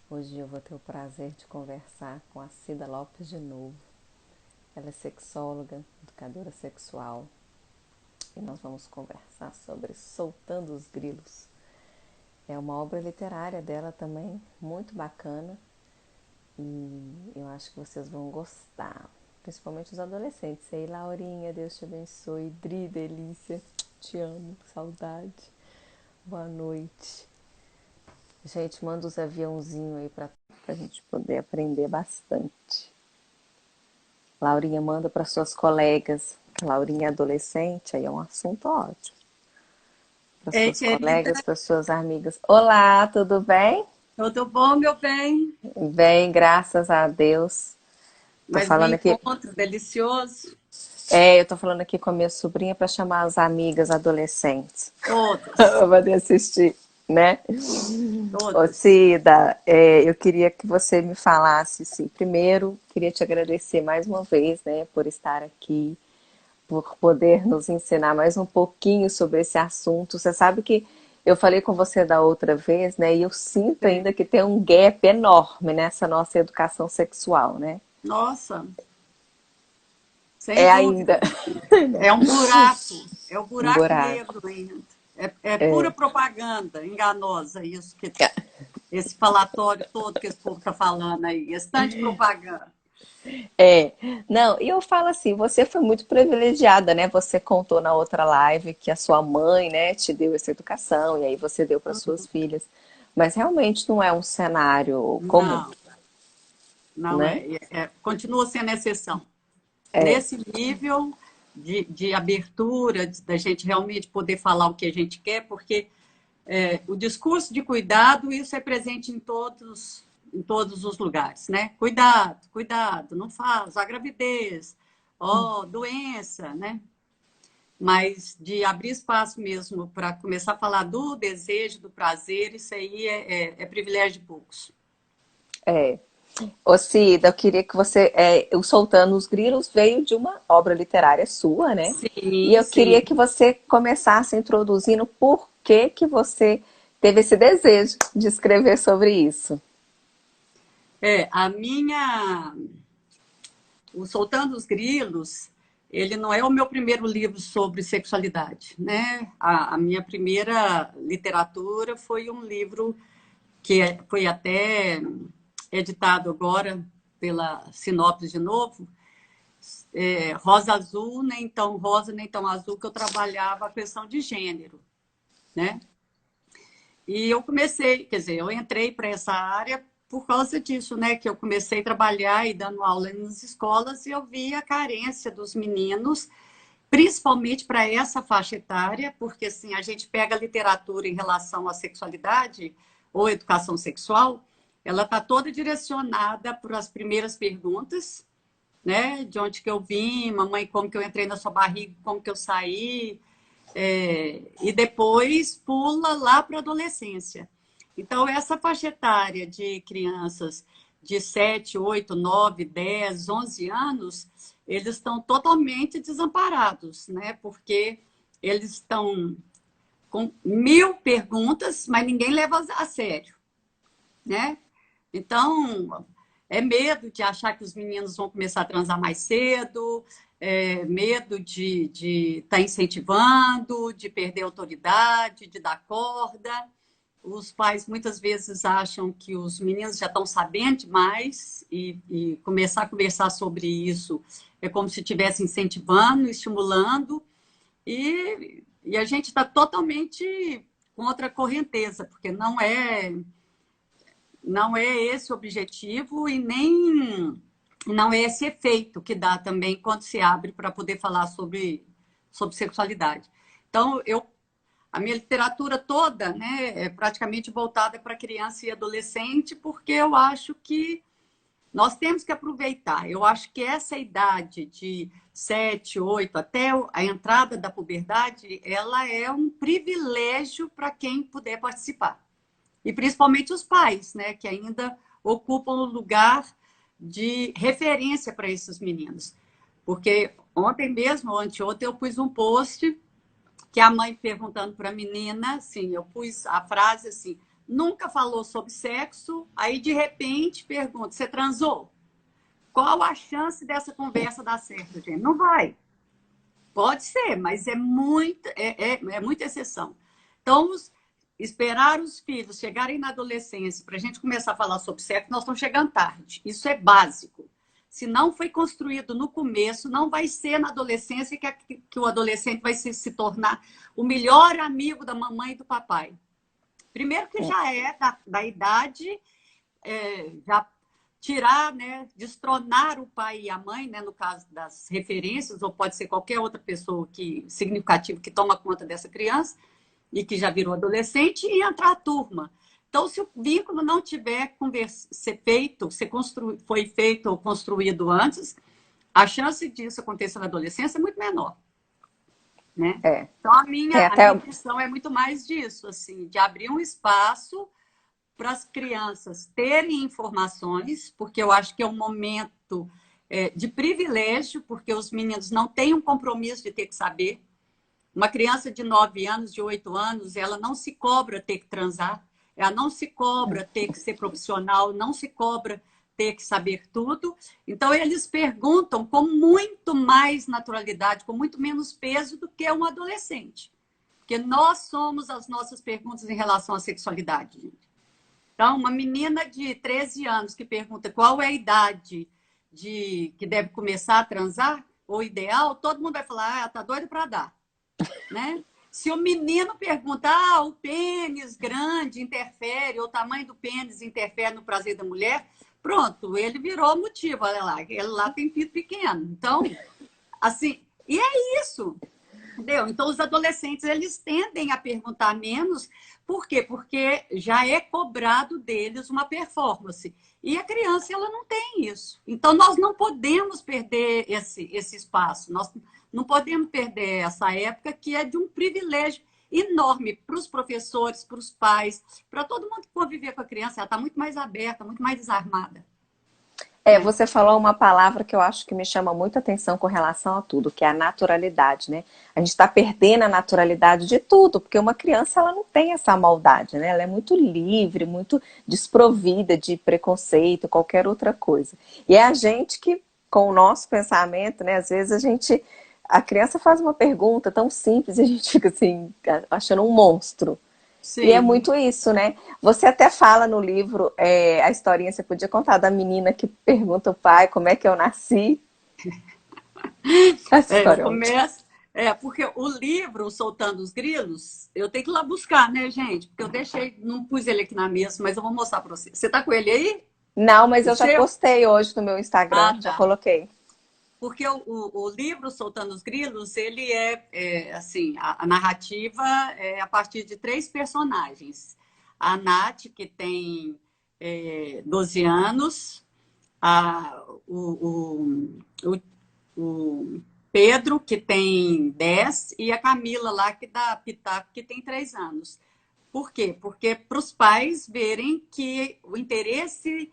Hoje eu vou ter o prazer de conversar com a Cida Lopes de novo. Ela é sexóloga, educadora sexual e nós vamos conversar sobre Soltando os Grilos. É uma obra literária dela também, muito bacana e eu acho que vocês vão gostar, principalmente os adolescentes. E aí, Laurinha, Deus te abençoe. Dri, delícia, te amo, saudade. Boa noite. Gente, manda os aviãozinhos aí pra gente poder aprender bastante. Laurinha, manda para suas colegas. Laurinha é adolescente, aí é um assunto ótimo. Para Ei, suas querida, colegas, para suas amigas. Olá, tudo bem? tudo bom, meu bem? Bem, graças a Deus. Tô Mais um falando aqui, encontro delicioso. eu tô falando aqui com a minha sobrinha para chamar as amigas adolescentes Todas, para poder assistir, né? Ô todas. Cida, eu queria que você me falasse, assim, primeiro, queria te agradecer mais uma vez, né, por estar aqui, por poder nos ensinar mais um pouquinho sobre esse assunto. Você sabe que eu falei com você da outra vez, né? E eu sinto É, ainda que tem um gap enorme nessa nossa educação sexual, né? nossa, sem É ainda dúvida. É um um buraco buraco. negro ainda. É pura propaganda enganosa isso esse falatório todo que esse povo está falando aí. Esse tanto de propaganda. É, não, e eu falo assim, você foi muito privilegiada, né? Você contou na outra live que a sua mãe, né, te deu essa educação e aí você deu para suas filhas. Mas realmente não é um cenário comum, Não, não né? é. Continua sendo exceção. É, Nesse nível de abertura, da gente realmente poder falar o que a gente quer, porque o discurso de cuidado, isso é presente em todos os lugares, né? Cuidado, cuidado, não faz, a gravidez, ó, doença, né? Mas de abrir espaço mesmo para começar a falar do desejo, do prazer, isso aí é privilégio de poucos. é. Ô Cida, eu queria que você. O Soltando os Grilos veio de uma obra literária sua, né? E Sim, eu queria sim. que você começasse introduzindo por que você teve esse desejo de escrever sobre isso. A minha O Soltando os Grilos, ele não é o meu primeiro livro sobre sexualidade, né? A minha primeira literatura foi um livro que foi até editado agora pela Sinopse de novo, Rosa Azul, nem tão rosa, nem tão azul, que eu trabalhava a questão de gênero, né? E eu comecei, quer dizer, eu entrei para essa área por causa disso, né? Que eu comecei a trabalhar e dando aula nas escolas e eu vi a carência dos meninos, principalmente para essa faixa etária, porque assim, a gente pega a literatura em relação à sexualidade ou educação sexual, ela está toda direcionada para as primeiras perguntas, né? De onde que eu vim, mamãe, como que eu entrei na sua barriga, como que eu saí, e depois pula lá para a adolescência. Então, essa faixa etária de crianças de 7, 8, 9, 10, 11 anos, eles estão totalmente desamparados, né? Porque eles estão com mil perguntas, mas ninguém leva a sério, né? Então, é medo de achar que os meninos vão começar a transar mais cedo, medo de estar incentivando, de perder autoridade, de dar corda. Os pais muitas vezes acham que os meninos já estão sabendo demais e começar a conversar sobre isso é como se estivesse incentivando, estimulando, e a gente está totalmente contra a correnteza, porque não é esse o objetivo e nem não é esse efeito que dá também quando se abre para poder falar sobre sexualidade. Então, a minha literatura toda, né, é praticamente voltada para criança e adolescente, porque eu acho que nós temos que aproveitar. Eu acho que essa idade de 7, 8 até a entrada da puberdade, ela é um privilégio para quem puder participar. E principalmente os pais, né, que ainda ocupam o lugar de referência para esses meninos. Porque ontem mesmo, ou anteontem, eu pus um post que a mãe perguntando para a menina, assim, eu pus a frase assim, nunca falou sobre sexo, aí de repente pergunta, você transou? Qual a chance dessa conversa dar certo, gente? Não vai. Pode ser, mas é muita exceção. Então, esperar os filhos chegarem na adolescência para a gente começar a falar sobre sexo, nós estamos chegando tarde. Isso é básico. Se não foi construído no começo, não vai ser na adolescência que o adolescente vai se tornar o melhor amigo da mamãe e do papai. Primeiro que já é da idade, já tirar, né, destronar o pai e a mãe, né, no caso das referências, ou pode ser qualquer outra pessoa significativa que toma conta dessa criança e que já virou adolescente, e entrar a turma. Então, se o vínculo não tiver ser feito, foi feito ou construído antes, a chance disso acontecer na adolescência é muito menor. Né? Então, a minha missão é muito mais disso, assim, de abrir um espaço para as crianças terem informações, porque eu acho que é um momento de privilégio, porque os meninos não têm um compromisso de ter que saber. Uma criança de 9 anos, de 8 anos, ela não se cobra ter que transar, ela não se cobra ter que ser profissional, não se cobra ter que saber tudo. Então, eles perguntam com muito mais naturalidade, com muito menos peso do que um adolescente. Porque nós somos as nossas perguntas em relação à sexualidade, gente. Então, uma menina de 13 anos que pergunta qual é a idade que deve começar a transar, ou ideal, todo mundo vai falar, tá doido para dar. Né? Se o menino pergunta, o pênis grande interfere, ou o tamanho do pênis interfere no prazer da mulher, pronto, ele virou motivo, olha lá, ele lá tem pinto pequeno. Então, assim, e é isso, entendeu? Então, os adolescentes, eles tendem a perguntar menos, por quê? Porque já é cobrado deles uma performance. E a criança, ela não tem isso. Então, nós não podemos perder esse espaço, nós não podemos perder essa época que é de um privilégio enorme para os professores, para os pais, para todo mundo que conviver com a criança. Ela está muito mais aberta, muito mais desarmada. Você falou uma palavra que eu acho que me chama muita atenção com relação a tudo, que é a naturalidade, né? A gente está perdendo a naturalidade de tudo, porque uma criança ela não tem essa maldade, né? Ela é muito livre, muito desprovida de preconceito, qualquer outra coisa. E é a gente que, com o nosso pensamento, né? Às vezes a criança faz uma pergunta tão simples e a gente fica assim, achando um monstro. Sim. E é muito isso, né? Você até fala no livro, a historinha, você podia contar da menina que pergunta ao pai como é que eu nasci. Essa história eu começo, porque o livro, Soltando os Grilos, eu tenho que ir lá buscar, né, gente? Porque eu não pus ele aqui na mesa, mas eu vou mostrar para você. Você tá com ele aí? Não, mas eu já postei hoje no meu Instagram, já coloquei. Porque o livro Soltando os Grilos, ele assim, a narrativa é a partir de 3 personagens. A Nath, que tem 12 anos, o Pedro, que tem 10, e a Camila lá, que dá pitaco, que tem 3 anos. Por quê? Porque para os pais verem que o interesse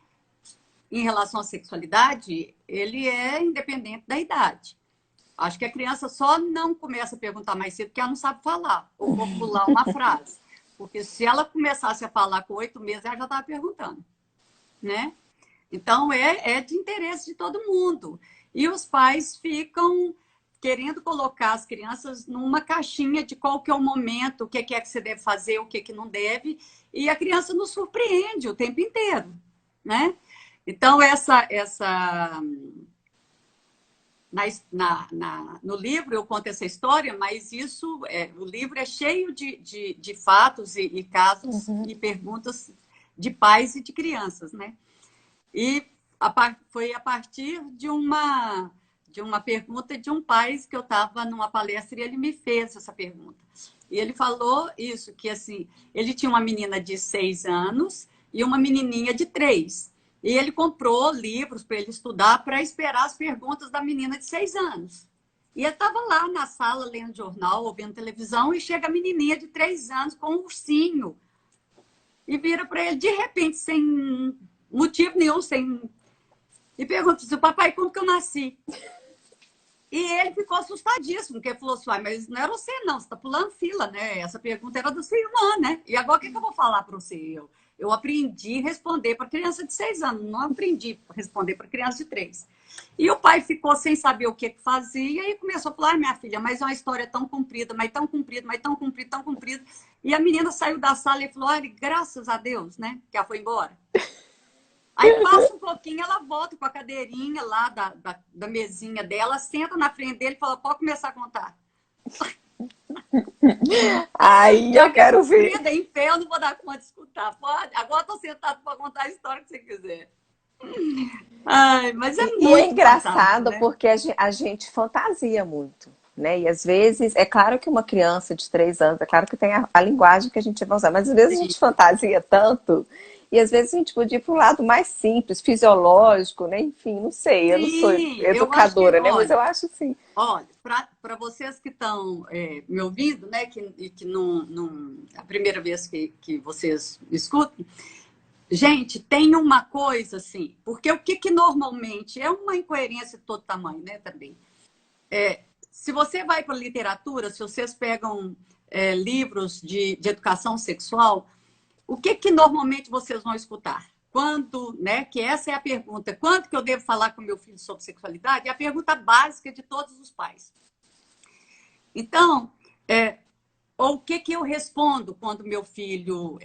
em relação à sexualidade, ele é independente da idade. Acho que a criança só não começa a perguntar mais cedo porque ela não sabe falar ou formular uma frase. Porque se ela começasse a falar com 8 meses, ela já estava perguntando. Né? Então, é de interesse de todo mundo. E os pais ficam querendo colocar as crianças numa caixinha de qual que é o momento, o que é que você deve fazer, o que é que não deve. E a criança nos surpreende o tempo inteiro. Né? Então, no livro eu conto essa história, mas o livro é cheio de fatos e casos e perguntas de pais e de crianças, né? E foi a partir de uma pergunta de um pai que eu estava numa palestra e ele me fez essa pergunta. E ele falou isso, que assim, ele tinha uma menina de 6 anos e uma menininha de 3. E ele comprou livros para ele estudar para esperar as perguntas da menina de 6 anos. E ele estava lá na sala lendo jornal, ouvindo televisão, e chega a menininha de 3 anos com um ursinho. E vira para ele, de repente, sem motivo nenhum, e pergunta assim, papai, como que eu nasci? E ele ficou assustadíssimo, porque ele falou assim, mas não era você não, você está pulando fila, né? Essa pergunta era da sua irmã, né? E agora o que eu vou falar para você? Eu aprendi a responder para criança de 6 anos, não aprendi a responder para criança de 3. E o pai ficou sem saber o que fazia e começou a falar, minha filha, mas é uma história tão comprida, mas tão comprida, mas tão comprida, tão comprida. E a menina saiu da sala e falou, olha, graças a Deus, né? Que ela foi embora. Aí passa um pouquinho, ela volta com a cadeirinha lá da mesinha dela, senta na frente dele e fala, pode começar a contar. Aí Já eu que é quero ver. comprida, em pé, eu não vou dar conta de escutar. Pode, agora estou sentado para contar a história que você quiser. Ai, mas é E é muito fantástico, engraçado né? porque a gente fantasia muito, né? E às vezes, é claro que uma criança de 3 anos, é claro que tem a linguagem que a gente vai usar, mas às vezes a Sim, gente fantasia tanto, e às vezes a gente podia ir para um lado mais simples, fisiológico, né? Enfim, não sei, eu não sou sim, eu acho que, educadora, né? Mas olha, eu acho assim. para vocês que estão me ouvindo, né, que não é a primeira vez que vocês escutam, gente, tem uma coisa assim, porque o que normalmente é uma incoerência de todo tamanho, né, também. Se você vai para a literatura, se vocês pegam livros de educação sexual, o que normalmente vocês vão escutar? Quando, né, que essa é a pergunta, quando que eu devo falar com meu filho sobre sexualidade? É a pergunta básica de todos os pais. Então, ou o que eu respondo quando meu filho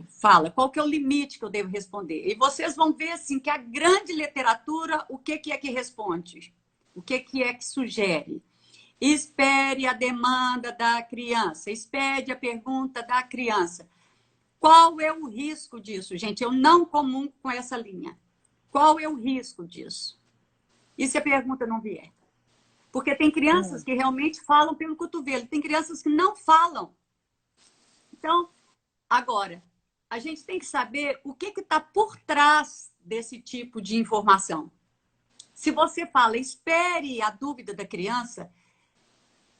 fala? Qual que é o limite que eu devo responder? E vocês vão ver assim que a grande literatura, o que é que responde? O que é que sugere? Espere a demanda da criança, espere a pergunta da criança. Qual é o risco disso, gente? Eu não comungo com essa linha. Qual é o risco disso? E se a pergunta não vier? Porque tem crianças que realmente falam pelo cotovelo, tem crianças que não falam. Então, agora, a gente tem que saber o que está por trás desse tipo de informação. Se você fala, espere a dúvida da criança,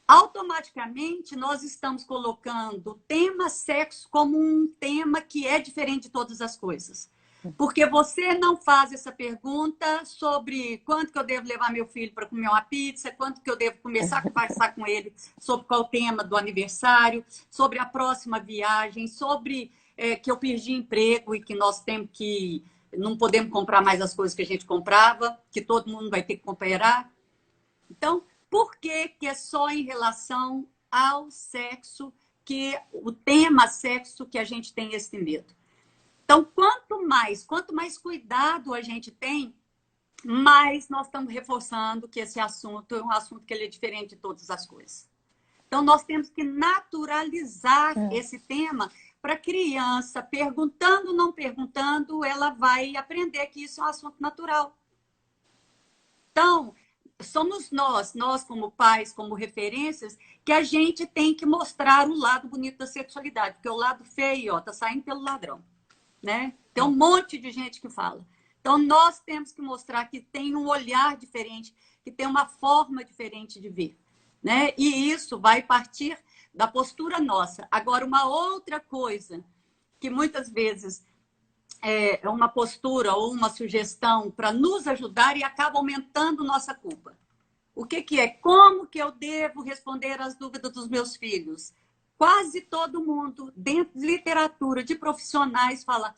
automaticamente nós estamos colocando o tema sexo como um tema que é diferente de todas as coisas. Porque você não faz essa pergunta sobre quanto que eu devo levar meu filho para comer uma pizza, quanto que eu devo começar a conversar com ele sobre qual o tema do aniversário, sobre a próxima viagem, sobre que eu perdi emprego e que nós temos que não podemos comprar mais as coisas que a gente comprava, que todo mundo vai ter que cooperar. Então, por que é só em relação ao sexo, que o tema sexo, que a gente tem esse medo? Então, quanto mais cuidado a gente tem, mais nós estamos reforçando que esse assunto é um assunto que ele é diferente de todas as coisas. Então, nós temos que naturalizar esse tema para a criança, perguntando ou não perguntando, ela vai aprender que isso é um assunto natural. Então, somos nós como pais, como referências, que a gente tem que mostrar o lado bonito da sexualidade, porque o lado feio, tá saindo pelo ladrão, né? Tem um monte de gente que fala. Então, nós temos que mostrar que tem um olhar diferente, que tem uma forma diferente de ver, né? E isso vai partir da postura nossa. Agora, uma outra coisa que muitas vezes é uma postura ou uma sugestão para nos ajudar e acaba aumentando nossa culpa. O que é? Como que eu devo responder às dúvidas dos meus filhos? Quase todo mundo, dentro de literatura, de profissionais, fala: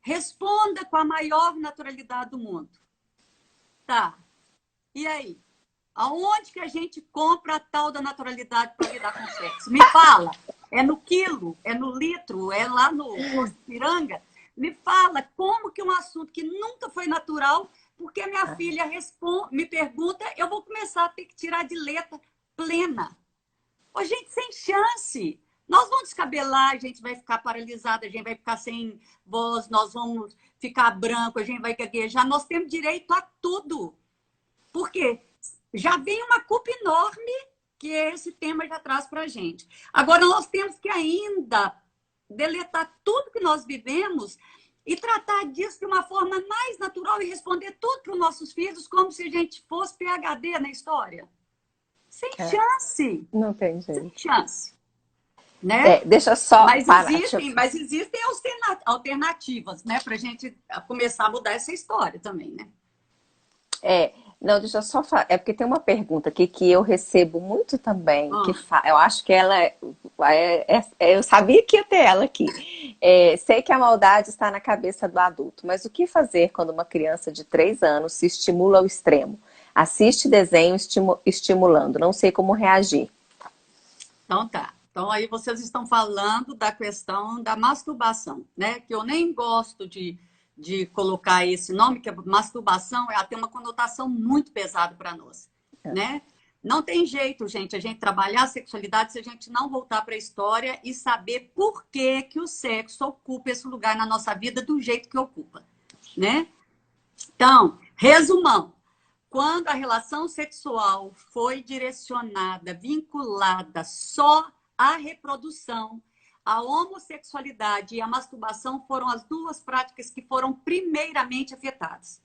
responda com a maior naturalidade do mundo. Tá. E aí? Aonde que a gente compra a tal da naturalidade para lidar com o sexo? Me fala. É no quilo? É no litro? É lá no Posto Piranga? Me fala como que um assunto que nunca foi natural, porque minha filha me pergunta, eu vou começar a ter que tirar de letra plena. Ô, gente, sem chance. Nós vamos descabelar, a gente vai ficar paralisada, a gente vai ficar sem voz, nós vamos ficar branco, a gente vai gaguejar. Nós temos direito a tudo. Por quê? Já vem uma culpa enorme que esse tema já traz para a gente. Agora, nós temos que ainda deletar tudo que nós vivemos e tratar disso de uma forma mais natural e responder tudo para os nossos filhos como se a gente fosse PhD na história. Sem chance. Não tem Sem jeito. chance. Né? Deixa só mas parar. existem alternativas, né? Para a gente começar a mudar essa história também, né? Não, deixa eu só falar. É porque tem uma pergunta aqui que eu recebo muito também, Ah, eu acho que ela eu sabia que ia ter ela aqui. Sei que a maldade está na cabeça do adulto, mas o que fazer quando uma criança de 3 anos se estimula ao extremo? Assiste desenho estimulando, não sei como reagir. então tá. Então aí vocês estão falando da questão da masturbação, né? Que eu nem gosto de colocar esse nome, que a masturbação ela tem uma conotação muito pesada para nós, né? Não tem jeito, gente, a gente trabalhar a sexualidade se a gente não voltar para a história e saber por que que o sexo ocupa esse lugar na nossa vida do jeito que ocupa, né? Então, resumão. Quando a relação sexual foi direcionada, vinculada só à reprodução, a homossexualidade e a masturbação foram as duas práticas que foram primeiramente afetadas,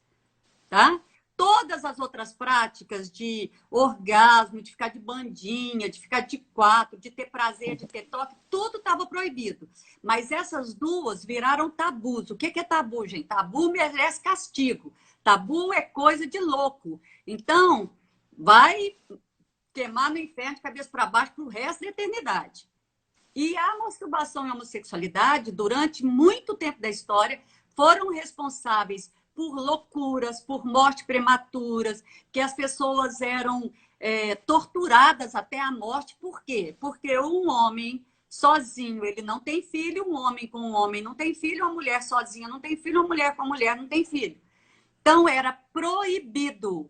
tá? Todas as outras práticas de orgasmo, de ficar de bandinha, de ficar de quatro, de ter prazer, de ter toque, tudo estava proibido. Mas essas duas viraram tabus. O que é tabu, gente? Tabu merece castigo. Tabu é coisa de louco. Então, vai queimar no inferno de cabeça para baixo para o resto da eternidade. E a masturbação e a homossexualidade, durante muito tempo da história, foram responsáveis por loucuras, por mortes prematuras, que as pessoas eram torturadas até a morte. Por quê? Porque um homem sozinho, ele não tem filho, um homem com um homem não tem filho, uma mulher sozinha não tem filho, uma mulher com uma mulher não tem filho. Então, era proibido,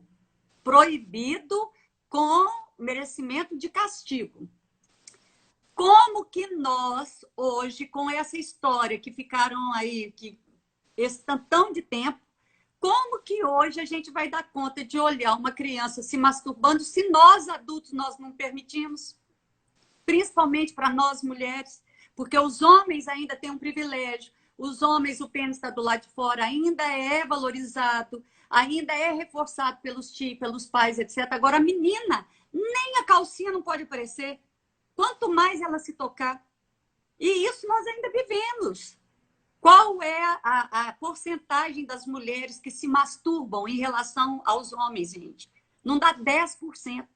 proibido com merecimento de castigo. Como que nós, hoje, com essa história que ficaram aí, que esse tantão de tempo, como que hoje a gente vai dar conta de olhar uma criança se masturbando se nós, adultos, nós não permitimos? Principalmente para nós, mulheres, porque os homens ainda têm um privilégio. Os homens, o pênis está do lado de fora, ainda é valorizado, ainda é reforçado pelos tios, pelos pais, etc. Agora, a menina, nem a calcinha não pode aparecer. Quanto mais ela se tocar. E isso nós ainda vivemos. Qual é a porcentagem das mulheres que se masturbam em relação aos homens, gente? Não dá 10%.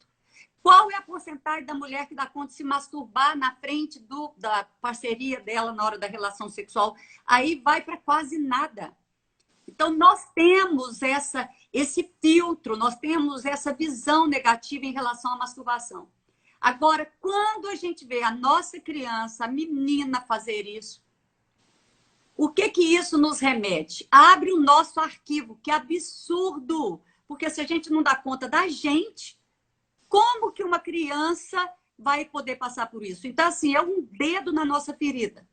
Qual é a porcentagem da mulher que dá conta de se masturbar na frente da parceria dela na hora da relação sexual? Aí vai para quase nada. Então, nós temos esse filtro, nós temos essa visão negativa em relação à masturbação. Agora, quando a gente vê a nossa criança, a menina fazer isso, o que que isso nos remete? Abre o nosso arquivo, que absurdo! Porque se a gente não dá conta da gente, como que uma criança vai poder passar por isso? Então, assim, é um dedo na nossa ferida.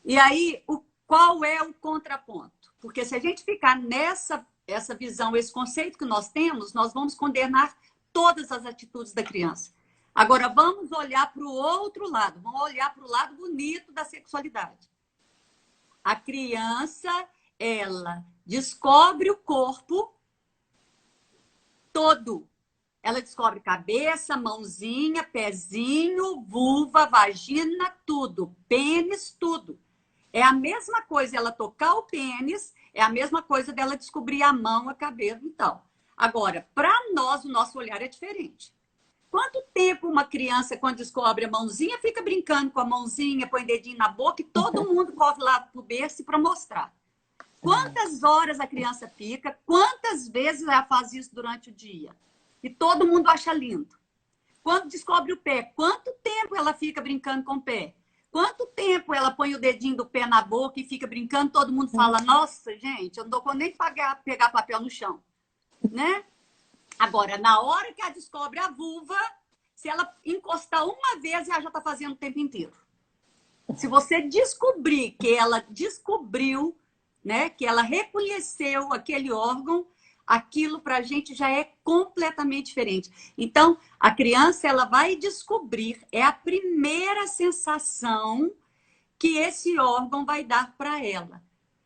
E aí, qual é o contraponto? Porque se a gente ficar essa visão, esse conceito que nós temos, nós vamos condenar todas as atitudes da criança. Agora, vamos olhar para o outro lado, vamos olhar para o lado bonito da sexualidade. A criança, ela descobre o corpo todo. Ela descobre cabeça, mãozinha, pezinho, vulva, vagina, tudo. Pênis, tudo. É a mesma coisa ela tocar o pênis, é a mesma coisa dela descobrir a mão, a cabeça e tal. Agora, para nós, o nosso olhar é diferente. Quanto tempo uma criança, quando descobre a mãozinha, fica brincando com a mãozinha, põe dedinho na boca e todo mundo corre lá pro berço para mostrar? Quantas horas a criança fica? Quantas vezes ela faz isso durante o dia? E todo mundo acha lindo. Quando descobre o pé, quanto tempo ela fica brincando com o pé? Quanto tempo ela põe o dedinho do pé na boca e fica brincando? Todo mundo fala, nossa, gente, eu não dou conta nem de pegar papel no chão, né? Agora, na hora que ela descobre a vulva, se ela encostar uma vez, ela já está fazendo o tempo inteiro. Se você descobrir que ela descobriu, né, que ela reconheceu aquele órgão, aquilo para a gente já é completamente diferente. Então, a criança ela vai descobrir, é a primeira sensação que esse órgão vai dar para ela.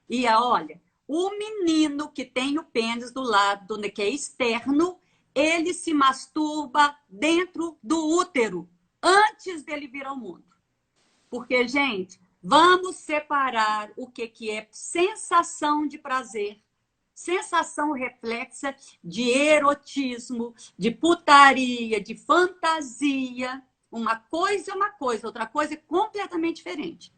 E olha, o menino que tem o pênis do lado, que é externo, ele se masturba dentro do útero, antes dele vir ao mundo. Porque, gente, vamos separar o que é sensação de prazer sensação reflexa de erotismo, de putaria, de fantasia. Uma coisa é uma coisa, outra coisa é completamente diferente.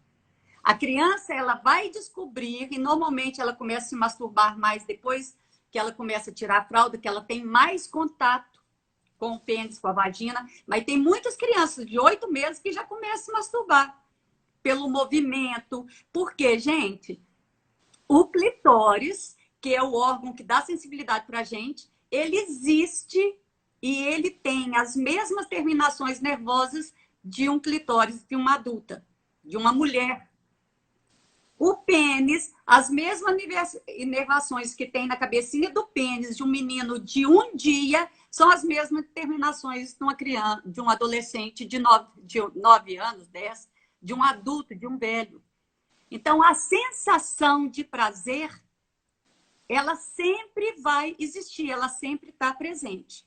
A criança, ela vai descobrir, e normalmente ela começa a se masturbar mais depois que ela começa a tirar a fralda, que ela tem mais contato com o pênis, com a vagina. Mas tem muitas crianças de 8 meses que já começam a se masturbar pelo movimento. Porque, gente, o clitóris, que é o órgão que dá sensibilidade para a gente, ele existe e ele tem as mesmas terminações nervosas de um clitóris de uma adulta, de uma mulher. O pênis, as mesmas inervações que tem na cabecinha do pênis de um menino de um dia, são as mesmas terminações de uma criança, de um adolescente de 9 anos, 10, de um adulto, de um velho. Então, a sensação de prazer, ela sempre vai existir, ela sempre está presente.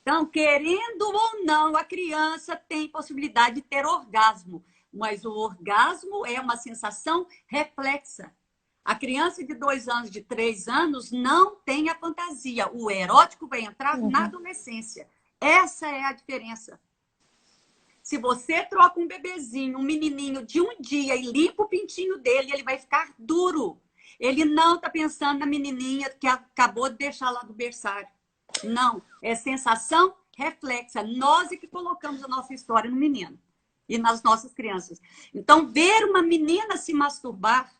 Então, querendo ou não, a criança tem possibilidade de ter orgasmo, mas o orgasmo é uma sensação reflexa. A criança de 2 anos, de 3 anos, não tem a fantasia. O erótico vai entrar na adolescência. Essa é a diferença. Se você troca um bebezinho, um menininho de um dia e limpa o pintinho dele, ele vai ficar duro. Ele não está pensando na menininha que acabou de deixar lá do berçário. Não, é sensação reflexa. Nós é que colocamos a nossa história no menino e nas nossas crianças. Então, ver uma menina se masturbar,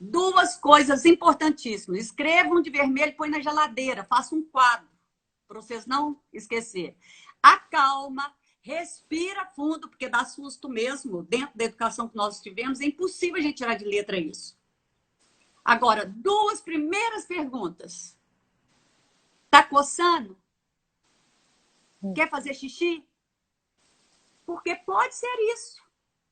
2 coisas importantíssimas. Escrevam de vermelho e põe na geladeira. Faça um quadro, para vocês não esquecerem. Acalma, respira fundo, porque dá susto mesmo. Dentro da educação que nós tivemos, é impossível a gente tirar de letra isso. Agora, 2 primeiras perguntas. Tá coçando? Quer fazer xixi? Porque pode ser isso.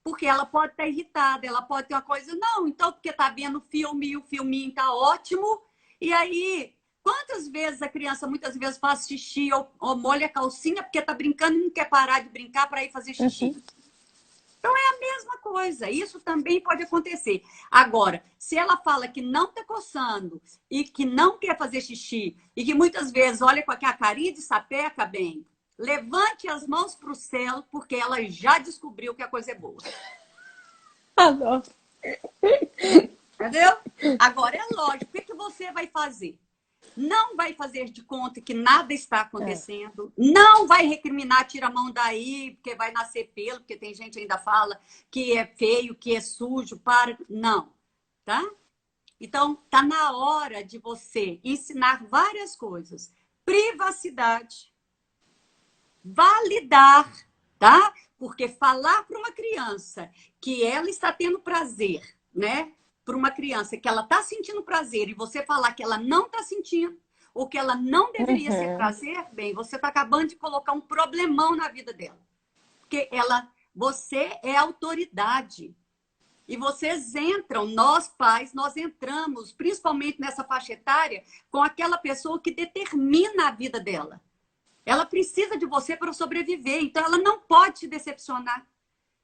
Porque ela pode estar irritada, ela pode ter uma coisa. Não, então, porque tá vendo filme e o filminho tá ótimo. E aí, quantas vezes a criança muitas vezes faz xixi ou molha a calcinha porque tá brincando e não quer parar de brincar para ir fazer xixi? Então, é a mesma coisa. Isso também pode acontecer. Agora, se ela fala que não está coçando e que não quer fazer xixi e que muitas vezes olha com aquela carinha de sapeca, bem, levante as mãos para o céu, porque ela já descobriu que a coisa é boa. Adoro. Entendeu? Agora, é lógico. O que você vai fazer? Não vai fazer de conta que nada está acontecendo, não vai recriminar, tira a mão daí, porque vai nascer pelo, porque tem gente que ainda fala que é feio, que é sujo, para. Não, tá? Então, tá na hora de você ensinar várias coisas. Privacidade, validar, tá? Porque falar para uma criança que ela está tendo prazer, né? Para uma criança que ela está sentindo prazer e você falar que ela não está sentindo ou que ela não deveria ser prazer, bem, você está acabando de colocar um problemão na vida dela. Porque você é autoridade. E vocês entram, nós pais, nós entramos, principalmente nessa faixa etária, com aquela pessoa que determina a vida dela. Ela precisa de você para sobreviver, então ela não pode te decepcionar.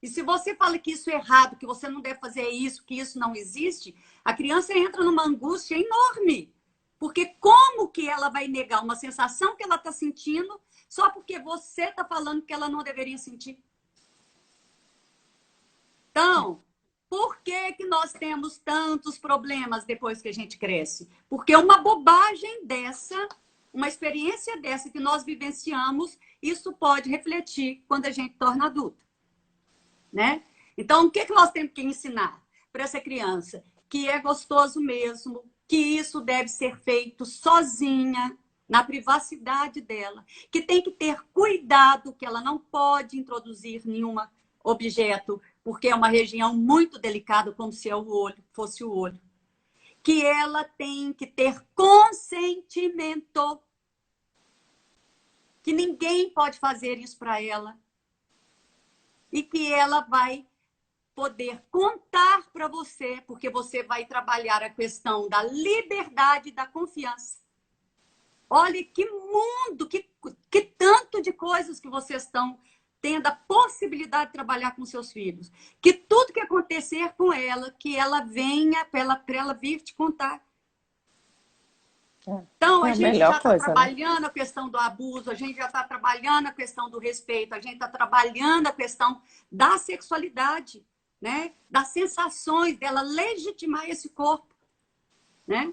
E se você fala que isso é errado, que você não deve fazer isso, que isso não existe, a criança entra numa angústia enorme. Porque como que ela vai negar uma sensação que ela está sentindo só porque você está falando que ela não deveria sentir? Então, por que nós temos tantos problemas depois que a gente cresce? Porque uma bobagem dessa, uma experiência dessa que nós vivenciamos, isso pode refletir quando a gente torna adulto. Né? Então, o que nós temos que ensinar para essa criança? Que é gostoso mesmo, que isso deve ser feito sozinha, na privacidade dela, que tem que ter cuidado, que ela não pode introduzir nenhum objeto, porque é uma região muito delicada, como se fosse o olho. Que ela tem que ter consentimento, que ninguém pode fazer isso para ela. E que ela vai poder contar para você, porque você vai trabalhar a questão da liberdade e da confiança. Olha que mundo, que tanto de coisas que vocês estão tendo a possibilidade de trabalhar com seus filhos. Que tudo que acontecer com ela, que ela venha para ela vir te contar. Então, É a a gente já melhor está coisa, né? trabalhando a questão do abuso, a gente já está trabalhando a questão do respeito, a gente está trabalhando a questão da sexualidade, né? Das sensações dela legitimar esse corpo, né?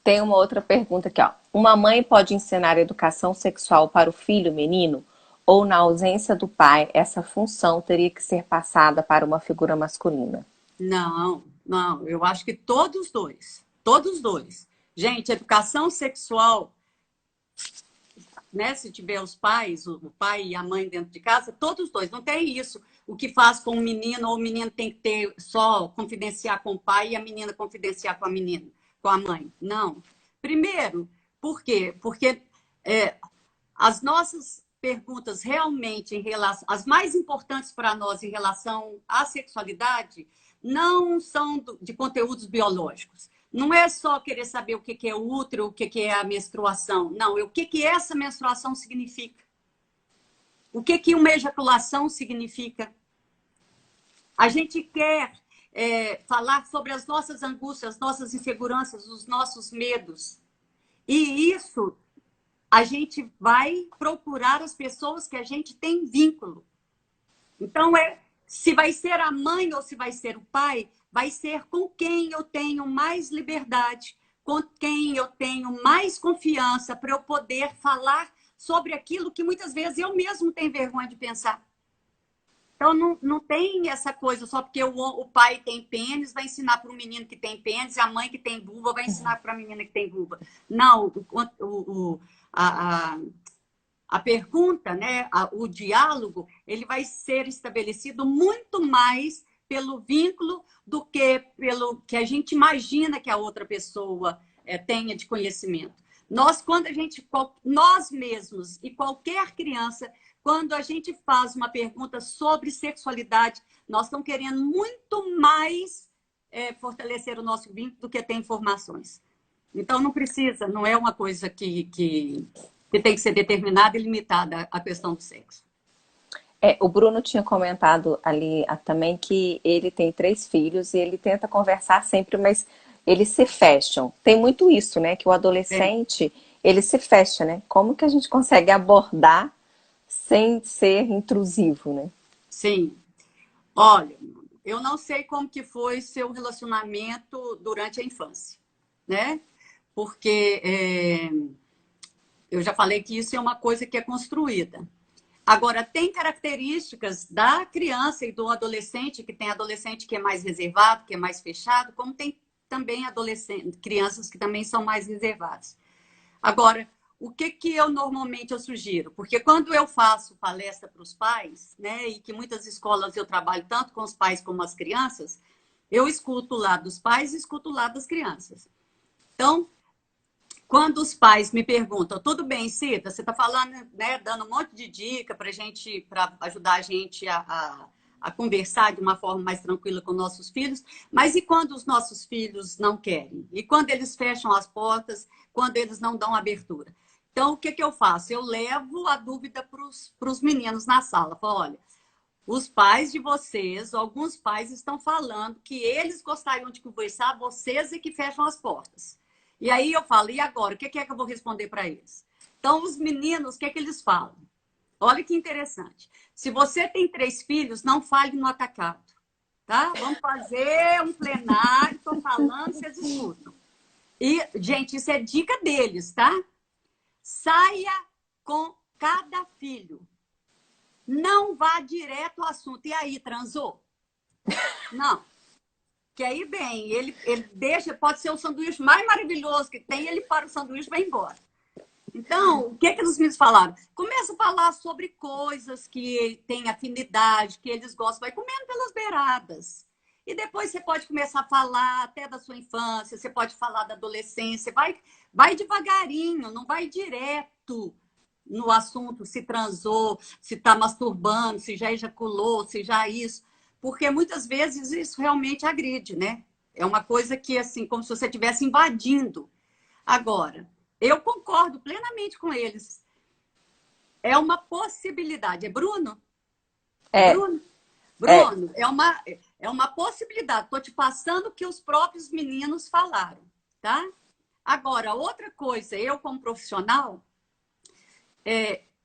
Tem uma outra pergunta aqui, ó. Uma mãe pode ensinar educação sexual para o filho menino? Ou, na ausência do pai, essa função teria que ser passada para uma figura masculina? Não, não, eu acho que todos dois, todos dois. Gente, educação sexual, né? Se tiver os pais, o pai e a mãe dentro de casa, todos dois, não tem isso. O que faz com o menino, ou o menino tem que ter só confidenciar com o pai e a menina confidenciar com a menina, com a mãe. Não. Primeiro, por quê? Porque as nossas perguntas realmente em relação, as mais importantes para nós em relação à sexualidade, não são de conteúdos biológicos. Não é só querer saber o que é o útero, o que é a menstruação. Não, é o que essa menstruação significa. O que uma ejaculação significa. A gente quer falar sobre as nossas angústias, as nossas inseguranças, os nossos medos. E isso a gente vai procurar as pessoas que a gente tem vínculo. Então, se vai ser a mãe ou se vai ser o pai, vai ser com quem eu tenho mais liberdade, com quem eu tenho mais confiança para eu poder falar sobre aquilo que muitas vezes eu mesmo tenho vergonha de pensar. Então, não tem essa coisa só porque o pai tem pênis, vai ensinar para o menino que tem pênis, e a mãe que tem vulva vai ensinar para a menina que tem vulva. Não, a, a pergunta, né, o diálogo, ele vai ser estabelecido muito mais pelo vínculo do que pelo que a gente imagina que a outra pessoa tenha de conhecimento. Quando a gente, nós mesmos e qualquer criança, quando a gente faz uma pergunta sobre sexualidade, nós estamos querendo muito mais fortalecer o nosso vínculo do que ter informações. Então, não precisa, não é uma coisa que tem que ser determinada e limitada à questão do sexo. O Bruno tinha comentado ali também que ele tem 3 filhos e ele tenta conversar sempre, mas eles se fecham. Tem muito isso, né? Que o É, adolescente, ele se fecha, né? Como que a gente consegue abordar sem ser intrusivo, né? sim. Olha, eu não sei como que foi seu relacionamento durante a infância, né? Porque eu já falei que isso é uma coisa que é construída. Agora, tem características da criança e do adolescente, que tem adolescente que é mais reservado, que é mais fechado, como tem também crianças que também são mais reservadas. Agora, o que eu normalmente eu sugiro? Porque quando eu faço palestra para os pais, né, e que muitas escolas eu trabalho tanto com os pais como as crianças, eu escuto o lado dos pais e escuto o lado das crianças. Então, quando os pais me perguntam, tudo bem, Cida, você está falando, né, dando um monte de dica para ajudar a gente a conversar de uma forma mais tranquila com nossos filhos, mas e quando os nossos filhos não querem? E quando eles fecham as portas, quando eles não dão abertura? Então, o que eu faço? Eu levo a dúvida para os meninos na sala. Falo, olha, os pais de vocês, alguns pais estão falando que eles gostariam de conversar, vocês é que fecham as portas. E aí eu falo, e agora? O que é que eu vou responder para eles? Então, os meninos, o que é que eles falam? Olha que interessante. Se você tem 3 filhos, não fale no atacado, tá? Vamos fazer um plenário, estou falando, vocês escutam. E, gente, isso é dica deles, tá? Saia com cada filho. Não vá direto ao assunto. E aí, transou? Não. Que aí, bem, ele deixa, pode ser o sanduíche mais maravilhoso que tem, ele para o sanduíche e vai embora. Então, o que os meninos falaram? Começa a falar sobre coisas que têm afinidade, que eles gostam, vai comendo pelas beiradas. E depois você pode começar a falar até da sua infância, você pode falar da adolescência, vai devagarinho, não vai direto no assunto se transou, se está masturbando, se já ejaculou, se já isso. Porque muitas vezes isso realmente agride, né? É uma coisa que, assim, como se você estivesse invadindo. Agora, eu concordo plenamente com eles. É uma possibilidade. É Bruno? É É, Bruno? é, Bruno, é uma possibilidade. Estou te passando o que os próprios meninos falaram, tá? Agora, outra coisa, eu como profissional,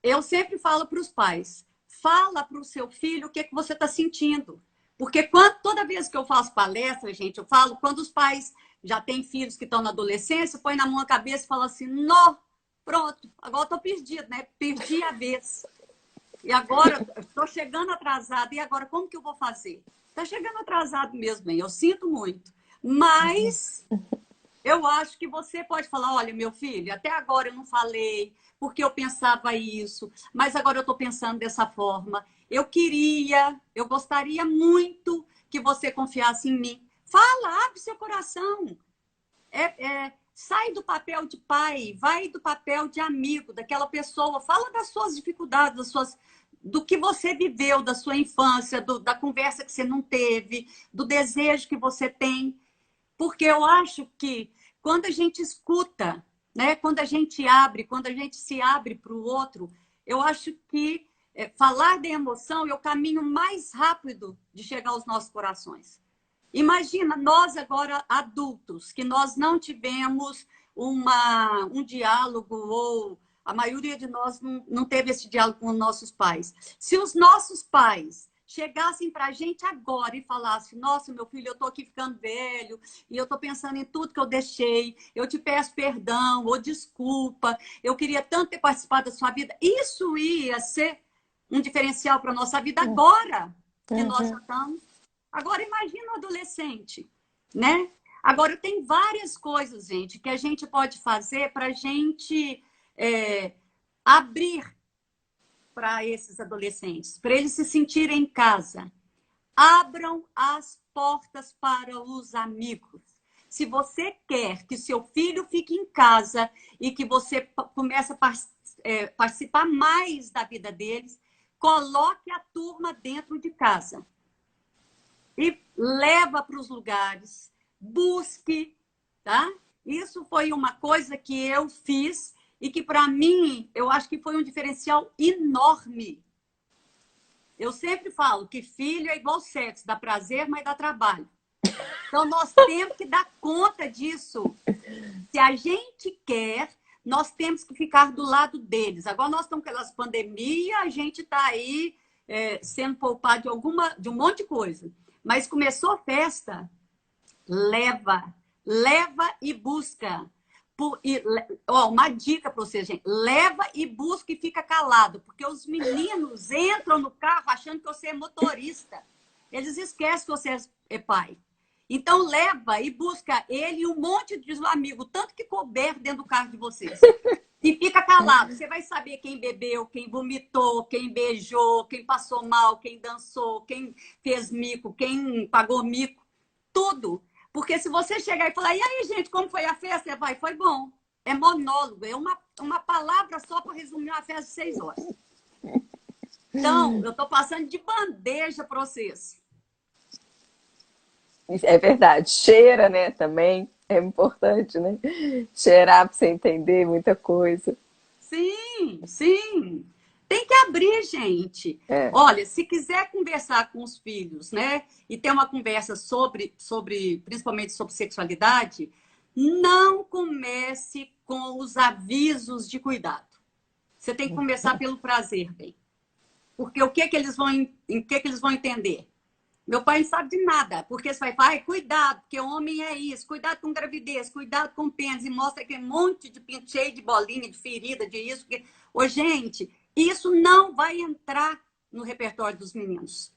eu sempre falo para os pais, fala para o seu filho o que, que você está sentindo. Porque toda vez que eu faço palestra, gente, eu falo, quando os pais já têm filhos que estão na adolescência, põe na mão a cabeça e fala assim, nó, pronto, agora estou perdido, né? Perdi a vez. E agora, estou chegando atrasado, e agora como que eu vou fazer? Está chegando atrasado mesmo, bem, eu sinto muito. Mas eu acho que você pode falar, olha, meu filho, até agora eu não falei, porque eu pensava isso, mas agora eu estou pensando dessa forma. Eu gostaria muito que você confiasse em mim. Fala, abre seu coração. Sai do papel de pai, vai do papel de amigo daquela pessoa. Fala das suas dificuldades, do que você viveu, da sua infância, da conversa que você não teve, do desejo que você tem. Porque eu acho que quando a gente escuta, né, quando a gente se abre para o outro, eu acho que falar de emoção é o caminho mais rápido de chegar aos nossos corações. Imagina nós agora adultos, que nós não tivemos um diálogo, ou a maioria de nós não teve esse diálogo com os nossos pais. Se os nossos pais chegassem para a gente agora e falassem, nossa, meu filho, eu estou aqui ficando velho, e eu estou pensando em tudo que eu deixei, eu te peço perdão, ou desculpa, eu queria tanto ter participado da sua vida, isso ia ser um diferencial para a nossa vida agora, que nós já estamos. Agora, imagina o adolescente, né? Agora, tem várias coisas, gente, que a gente pode fazer para a gente abrir para esses adolescentes, para eles se sentirem em casa. Abram as portas para os amigos. Se você quer que seu filho fique em casa e que você comece a participar mais da vida deles, coloque a turma dentro de casa. E leva para os lugares, busque, tá? Isso foi uma coisa que eu fiz e que, para mim, eu acho que foi um diferencial enorme. Eu sempre falo que filho é igual sexo, dá prazer, mas dá trabalho. Então, nós temos que dar conta disso. Se a gente quer, nós temos que ficar do lado deles. Agora, nós estamos com aquelas pandemias, a gente está aí sendo poupado de um monte de coisa. Mas começou a festa, leva e busca. Uma dica para vocês, gente. Leva e busca e fica calado, porque os meninos entram no carro achando que você é motorista. Eles esquecem que você é pai. Então, leva e busca ele e um monte de amigo, tanto que couber dentro do carro de vocês. E fica calado. Você vai saber quem bebeu, quem vomitou, quem beijou, quem passou mal, quem dançou, quem fez mico, quem pagou mico. Tudo. Porque se você chegar e falar, e aí, gente, como foi a festa? Você vai, foi bom. É monólogo. É uma palavra só para resumir uma festa de 6 horas. Então, eu estou passando de bandeja para vocês. É verdade. Cheira, né, também. É importante, né? Cheirar para você entender muita coisa. Sim, sim. Tem que abrir, gente. É. Olha, se quiser conversar com os filhos, né, e ter uma conversa principalmente sobre sexualidade, não comece com os avisos de cuidado. Você tem que começar pelo prazer, bem. Porque o que que eles vão entender? Meu pai não sabe de nada, porque você vai falar, cuidado, porque homem é isso, cuidado com gravidez, cuidado com pênis, e mostra aquele monte de pinto cheio de bolinha, de ferida, de isso. Ô, gente, isso não vai entrar no repertório dos meninos.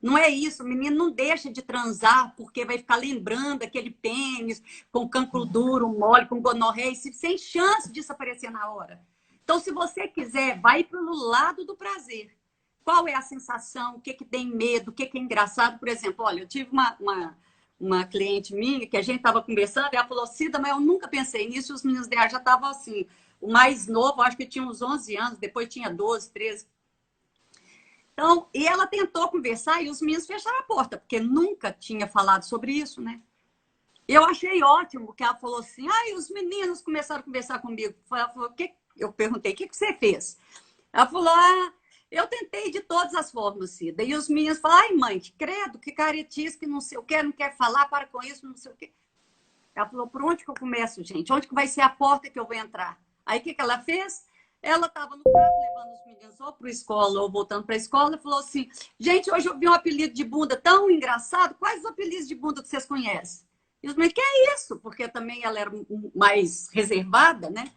Não é isso, o menino não deixa de transar porque vai ficar lembrando aquele pênis com cancro duro, mole, com gonorreia, sem chance disso aparecer na hora. Então, se você quiser, vai pelo lado do prazer. Qual é a sensação? O que tem medo? O que é engraçado? Por exemplo, olha, eu tive uma cliente minha que a gente estava conversando e ela falou, Cida, mas eu nunca pensei nisso. E os meninos dela já estavam assim. O mais novo, acho que tinha uns 11 anos, depois tinha 12, 13. Então, e ela tentou conversar e os meninos fecharam a porta, porque nunca tinha falado sobre isso, né? Eu achei ótimo que ela falou assim, os meninos começaram a conversar comigo. Ela falou, eu perguntei, o que você fez? Ela falou, eu tentei de todas as formas, Cida. E os meninos falaram, mãe, que credo, que caretice, que não sei o que, não quer falar, para com isso, não sei o quê. Ela falou, por onde que eu começo, gente? Onde que vai ser a porta que eu vou entrar? Aí, o que que ela fez? Ela estava no carro, levando os meninos ou para a escola ou voltando para a escola, e falou assim, gente, hoje eu vi um apelido de bunda tão engraçado, quais os apelidos de bunda que vocês conhecem? E os meninos, que é isso? Porque também ela era mais reservada, né?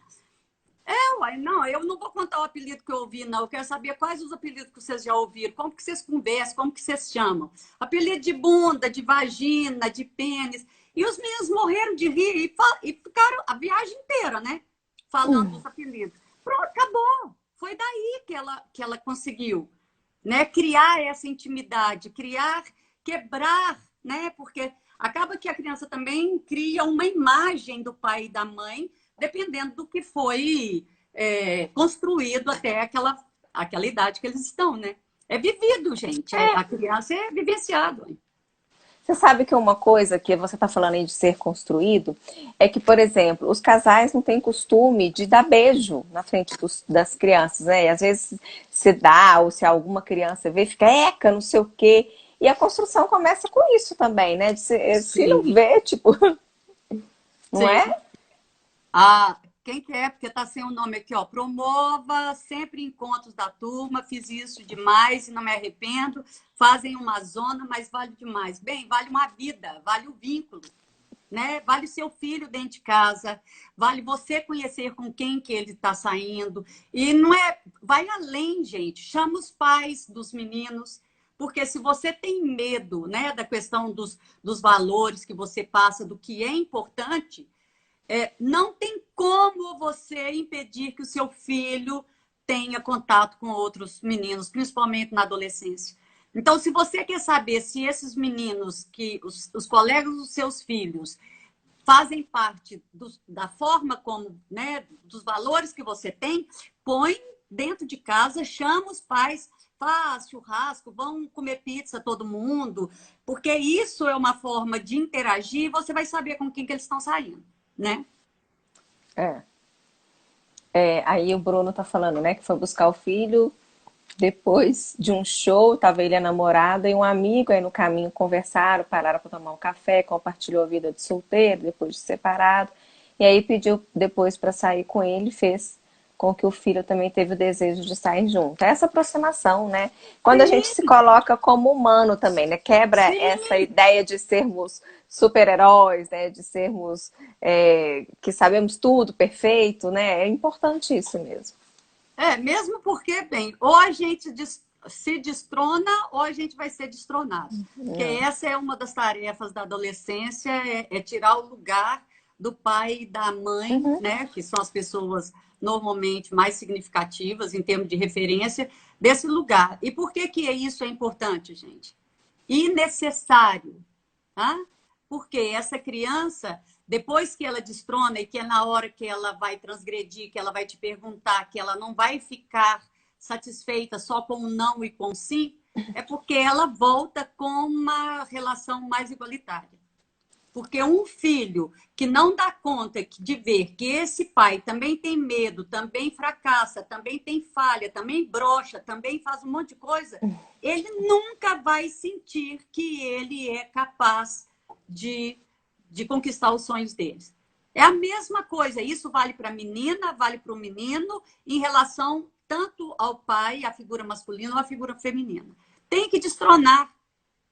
Uai, não, eu não vou contar o apelido que eu ouvi, não. Eu quero saber quais os apelidos que vocês já ouviram, como que vocês conversam, como que vocês chamam. Apelido de bunda, de vagina, de pênis. E os meninos morreram de rir e ficaram a viagem inteira, né? Falando dos apelidos. Pronto, acabou. Foi daí que ela conseguiu, né? Criar essa intimidade, quebrar, né? Porque acaba que a criança também cria uma imagem do pai e da mãe, dependendo do que foi construído até aquela idade que eles estão, né? É vivido, gente. A criança é vivenciado. Você sabe que uma coisa que você está falando aí de ser construído é que, por exemplo, os casais não têm costume de dar beijo na frente das crianças, né? E às vezes se dá, ou se alguma criança vê, fica eca, não sei o quê. E a construção começa com isso também, né? Se não Sim, vê, tipo, não sim. é? Quem quer, porque está sem o nome aqui, ó. Promova sempre encontros da turma, fiz isso demais e não me arrependo. Fazem uma zona, mas vale demais. Bem, vale uma vida, vale o vínculo, né? Vale seu filho dentro de casa, vale você conhecer com quem que ele está saindo. E não é. Vai além, gente. Chama os pais dos meninos. Porque se você tem medo, né, da questão dos valores que você passa, do que é importante, não tem como você impedir que o seu filho tenha contato com outros meninos, principalmente na adolescência. Então, se você quer saber se esses meninos, que os colegas dos seus filhos, fazem parte da forma como, né, dos valores que você tem, põe dentro de casa, chama os pais, faz churrasco, vão comer pizza todo mundo, porque isso é uma forma de interagir e você vai saber com quem que eles estão saindo, né? É. Aí o Bruno tá falando, né, que foi buscar o filho depois de um show, tava ele e a namorada e um amigo aí no caminho conversaram, pararam para tomar um café, compartilhou a vida de solteiro, depois de separado, e aí pediu depois para sair com ele, fez com que o filho também teve o desejo de sair junto. É essa aproximação, né? Quando a gente se Sim, coloca como humano também, né? Quebra essa sim. ideia de sermos super-heróis, né? De sermos que sabemos tudo, perfeito, né? É importante isso mesmo. Mesmo porque, bem, ou a gente se destrona ou a gente vai ser destronado. Porque essa é uma das tarefas da adolescência, é tirar o lugar do pai e da mãe, Uhum. né? Que são as pessoas normalmente mais significativas em termos de referência, desse lugar. E por que que isso é importante, gente? E necessário, tá? Porque essa criança, depois que ela destrona e que é na hora que ela vai transgredir, que ela vai te perguntar, que ela não vai ficar satisfeita só com o não e com o sim, é porque ela volta com uma relação mais igualitária. Porque um filho que não dá conta de ver que esse pai também tem medo, também fracassa, também tem falha, também brocha, também faz um monte de coisa, ele nunca vai sentir que ele é capaz de, de conquistar os sonhos deles. É a mesma coisa, isso vale para a menina, vale para o menino, em relação tanto ao pai, a figura masculina ou a figura feminina. Tem que destronar,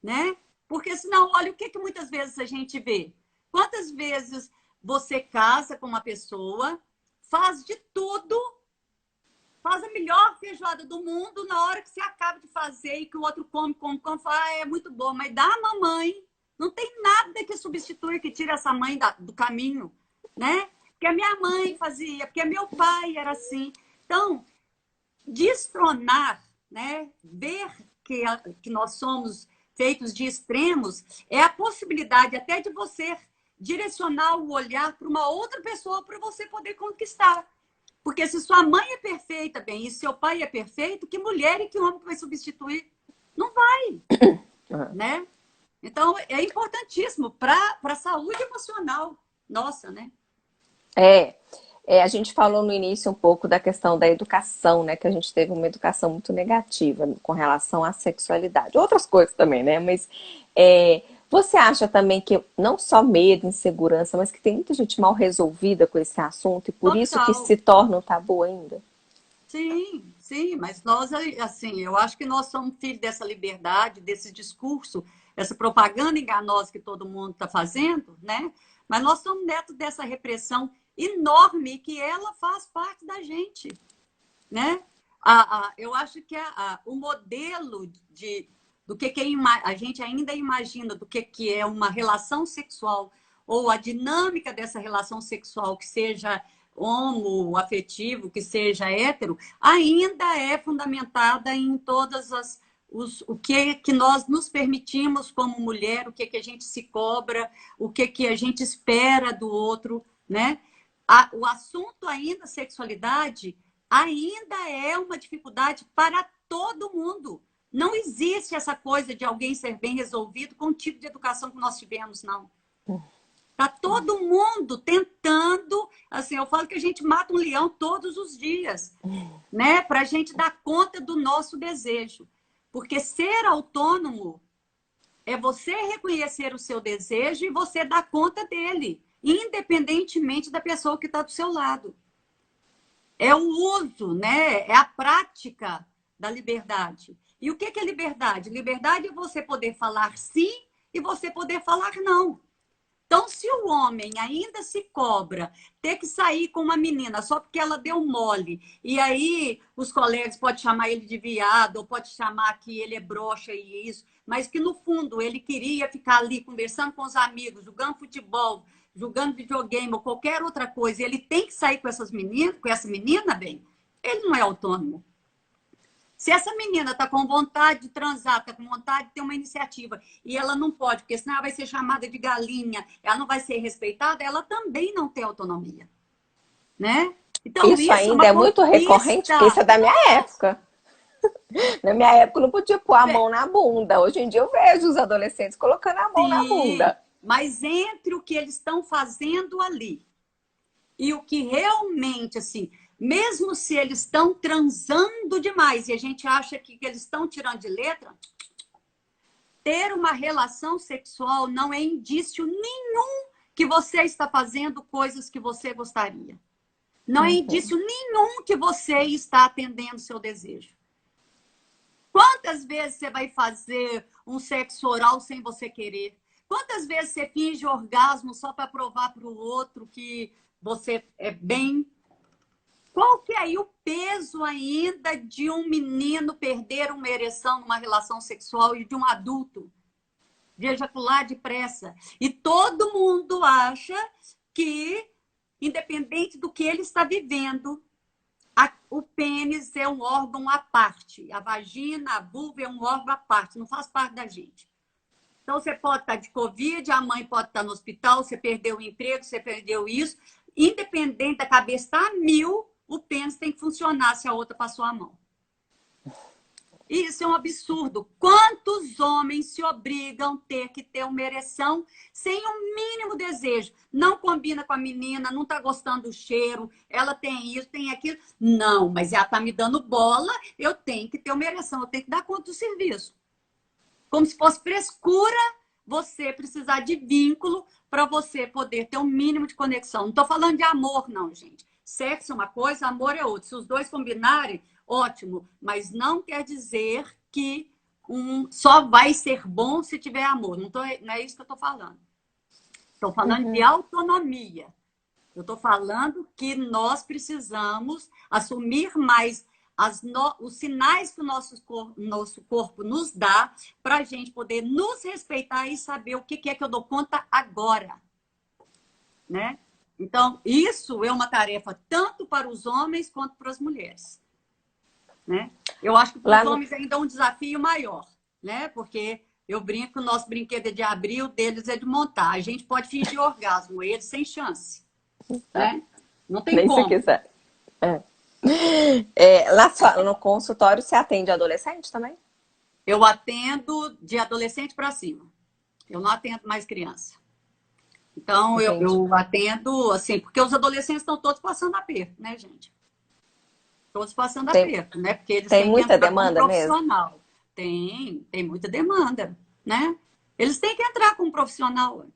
né? Porque senão, olha o que muitas vezes a gente vê. Quantas vezes você casa com uma pessoa, faz de tudo, faz a melhor feijoada do mundo, na hora que você acaba de fazer e que o outro come, fala, é muito bom, mas dá a mamãe. Não tem nada que substitua, que tire essa mãe do caminho, né? Porque a minha mãe fazia, porque meu pai era assim. Então, destronar, né? Ver que nós somos feitos de extremos é a possibilidade até de você direcionar o olhar para uma outra pessoa para você poder conquistar. Porque se sua mãe é perfeita, bem, e seu pai é perfeito, que mulher e que homem que vai substituir? Não vai, né? Então, é importantíssimo para a saúde emocional nossa, né? É, a gente falou no início um pouco da questão da educação, né? Que a gente teve uma educação muito negativa com relação à sexualidade. Outras coisas também, né? Mas Você acha também que não só medo, insegurança, mas que tem muita gente mal resolvida com esse assunto e por isso que Total. se torna um tabu ainda? Sim, sim, mas nós, assim, eu acho que nós somos filhos dessa liberdade, desse discurso, essa propaganda enganosa que todo mundo está fazendo, né? Mas nós somos netos dessa repressão enorme que ela faz parte da gente, né? Eu acho que o modelo do que a gente ainda imagina do que é uma relação sexual ou a dinâmica dessa relação sexual que seja homoafetivo, que seja hétero, ainda é fundamentada em todas o que nós nos permitimos como mulher, o que a gente se cobra, o que a gente espera do outro, né? O assunto ainda sexualidade ainda é uma dificuldade para todo mundo. Não existe essa coisa de alguém ser bem resolvido com o tipo de educação que nós tivemos, não. Está todo mundo tentando, assim, eu falo que a gente mata um leão todos os dias, né? Para a gente dar conta do nosso desejo. Porque ser autônomo é você reconhecer o seu desejo e você dar conta dele, independentemente da pessoa que está do seu lado. É o uso, né? É a prática da liberdade. E o que é liberdade? Liberdade é você poder falar sim e você poder falar não. Então, se o homem ainda se cobra ter que sair com uma menina só porque ela deu mole, e aí os colegas podem chamar ele de viado, ou pode chamar que ele é broxa e isso, mas que no fundo ele queria ficar ali conversando com os amigos, jogando futebol, jogando videogame ou qualquer outra coisa, e ele tem que sair com essas meninas, com essa menina, bem, ele não é autônomo. Se essa menina está com vontade de transar, está com vontade de ter uma iniciativa e ela não pode, porque senão ela vai ser chamada de galinha, ela não vai ser respeitada, ela também não tem autonomia, né? Então, Isso isso é ainda uma é muito recorrente, porque isso conquista. é da minha época. Na minha época não podia pôr a mão na bunda. Hoje em dia eu vejo os adolescentes colocando a mão na Sim, bunda. mas entre o que eles estão fazendo ali e o que realmente, assim, mesmo se eles estão transando demais e a gente acha que eles estão tirando de letra, ter uma relação sexual não é indício nenhum que você está fazendo coisas que você gostaria. Não é indício nenhum que você está atendendo seu desejo. Quantas vezes você vai fazer um sexo oral sem você querer? Quantas vezes você finge orgasmo só para provar para o outro que você é bem? Qual que é aí o peso ainda de um menino perder uma ereção numa relação sexual e de um adulto de ejacular depressa? E todo mundo acha que, independente do que ele está vivendo, o pênis é um órgão à parte. A vagina, a vulva é um órgão à parte, não faz parte da gente. Então, você pode estar de Covid, a mãe pode estar no hospital, você perdeu o emprego, você perdeu isso. Independente da cabeça estar a mil, o pênis tem que funcionar se a outra passou a mão. Isso é um absurdo. Quantos homens se obrigam a ter que ter uma ereção sem o mínimo desejo? Não combina com a menina, não está gostando do cheiro, ela tem isso, tem aquilo. Não, mas ela está me dando bola, eu tenho que ter uma ereção, eu tenho que dar conta do serviço. Como se fosse frescura você precisar de vínculo para você poder ter um mínimo de conexão. Não estou falando de amor, não, gente. Sexo é uma coisa, amor é outra. Se os dois combinarem, ótimo. Mas não quer dizer que só vai ser bom se tiver amor. Não é isso que eu estou falando. Estou falando de autonomia. Eu estou falando que nós precisamos assumir mais os sinais que o nosso corpo nos dá para a gente poder nos respeitar e saber o que é que eu dou conta agora, né? Então, isso é uma tarefa tanto para os homens quanto para as mulheres, né? Eu acho que para Lá os no... homens ainda é um desafio maior, né? Porque eu brinco, o nosso brinquedo é de abrir, o deles é de montar. A gente pode fingir orgasmo, eles sem chance, né? Não tem Nem se como. quiser. É. No consultório você atende adolescente também? Eu atendo de adolescente para cima. Eu não atendo mais criança. Então, Entendi. eu atendo, assim, porque os adolescentes estão todos passando aperto, né, gente? Todos passando Tem, aperto, né? Porque eles tem têm que muita entrar como demanda mesmo? profissional. Tem muita demanda, né? Eles têm que entrar com um profissional.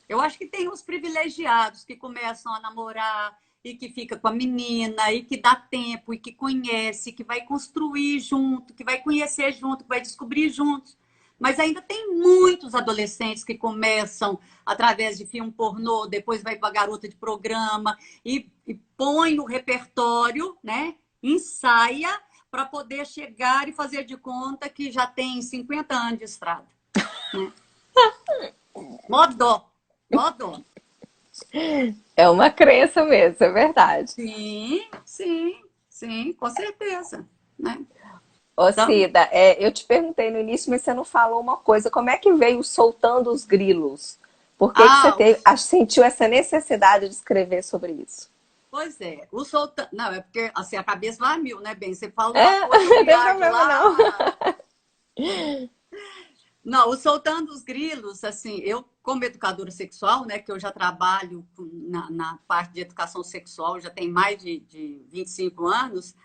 Eu acho que tem os privilegiados que começam a namorar e que fica com a menina e que dá tempo e que conhece, que vai construir junto, que vai conhecer junto, que vai descobrir juntos. Mas ainda tem muitos adolescentes que começam através de filme pornô, depois vai para a garota de programa e põe no repertório, né? Ensaia para poder chegar e fazer de conta que já tem 50 anos de estrada. Né? Mó dó, mó dó. É uma crença mesmo, é verdade. Sim, sim, sim, com certeza. Né? Ô, Então, Cida, eu te perguntei no início, mas você não falou uma coisa. Como é que veio Soltando os Grilos? Por que que você sentiu essa necessidade de escrever sobre isso? pois é, o soltando. Não, é porque assim, a cabeça vai a mil, né, bem? Você fala uma É, coisa, eu não tem viajo problema não. lá. Não, o Soltando os Grilos, assim, eu, como educadora sexual, né, que eu já trabalho na parte de educação sexual, já tem mais de 25 anos,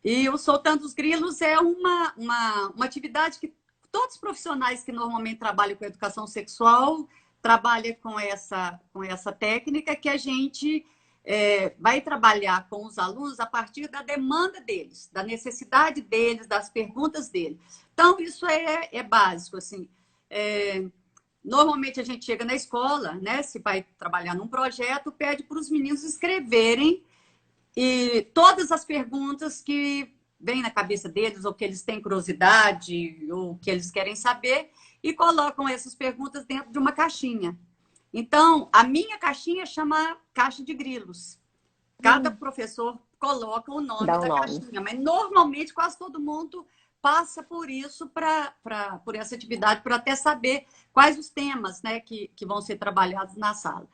e o Soltando os Grilos é uma atividade que todos os profissionais que normalmente trabalham com educação sexual trabalham com essa técnica que a gente vai trabalhar com os alunos a partir da demanda deles, da necessidade deles, das perguntas deles. Então, isso é básico, assim. É, normalmente a gente chega na escola, né? Se vai trabalhar num projeto, pede para os meninos escreverem e todas as perguntas que vêm na cabeça deles, ou que eles têm curiosidade, ou que eles querem saber, e colocam essas perguntas dentro de uma caixinha. Então, a minha caixinha chama Caixa de Grilos. Cada professor coloca o nome Dá o da nome. caixinha, mas normalmente quase todo mundo passa por isso, por essa atividade, para até saber quais os temas, né, que vão ser trabalhados na sala.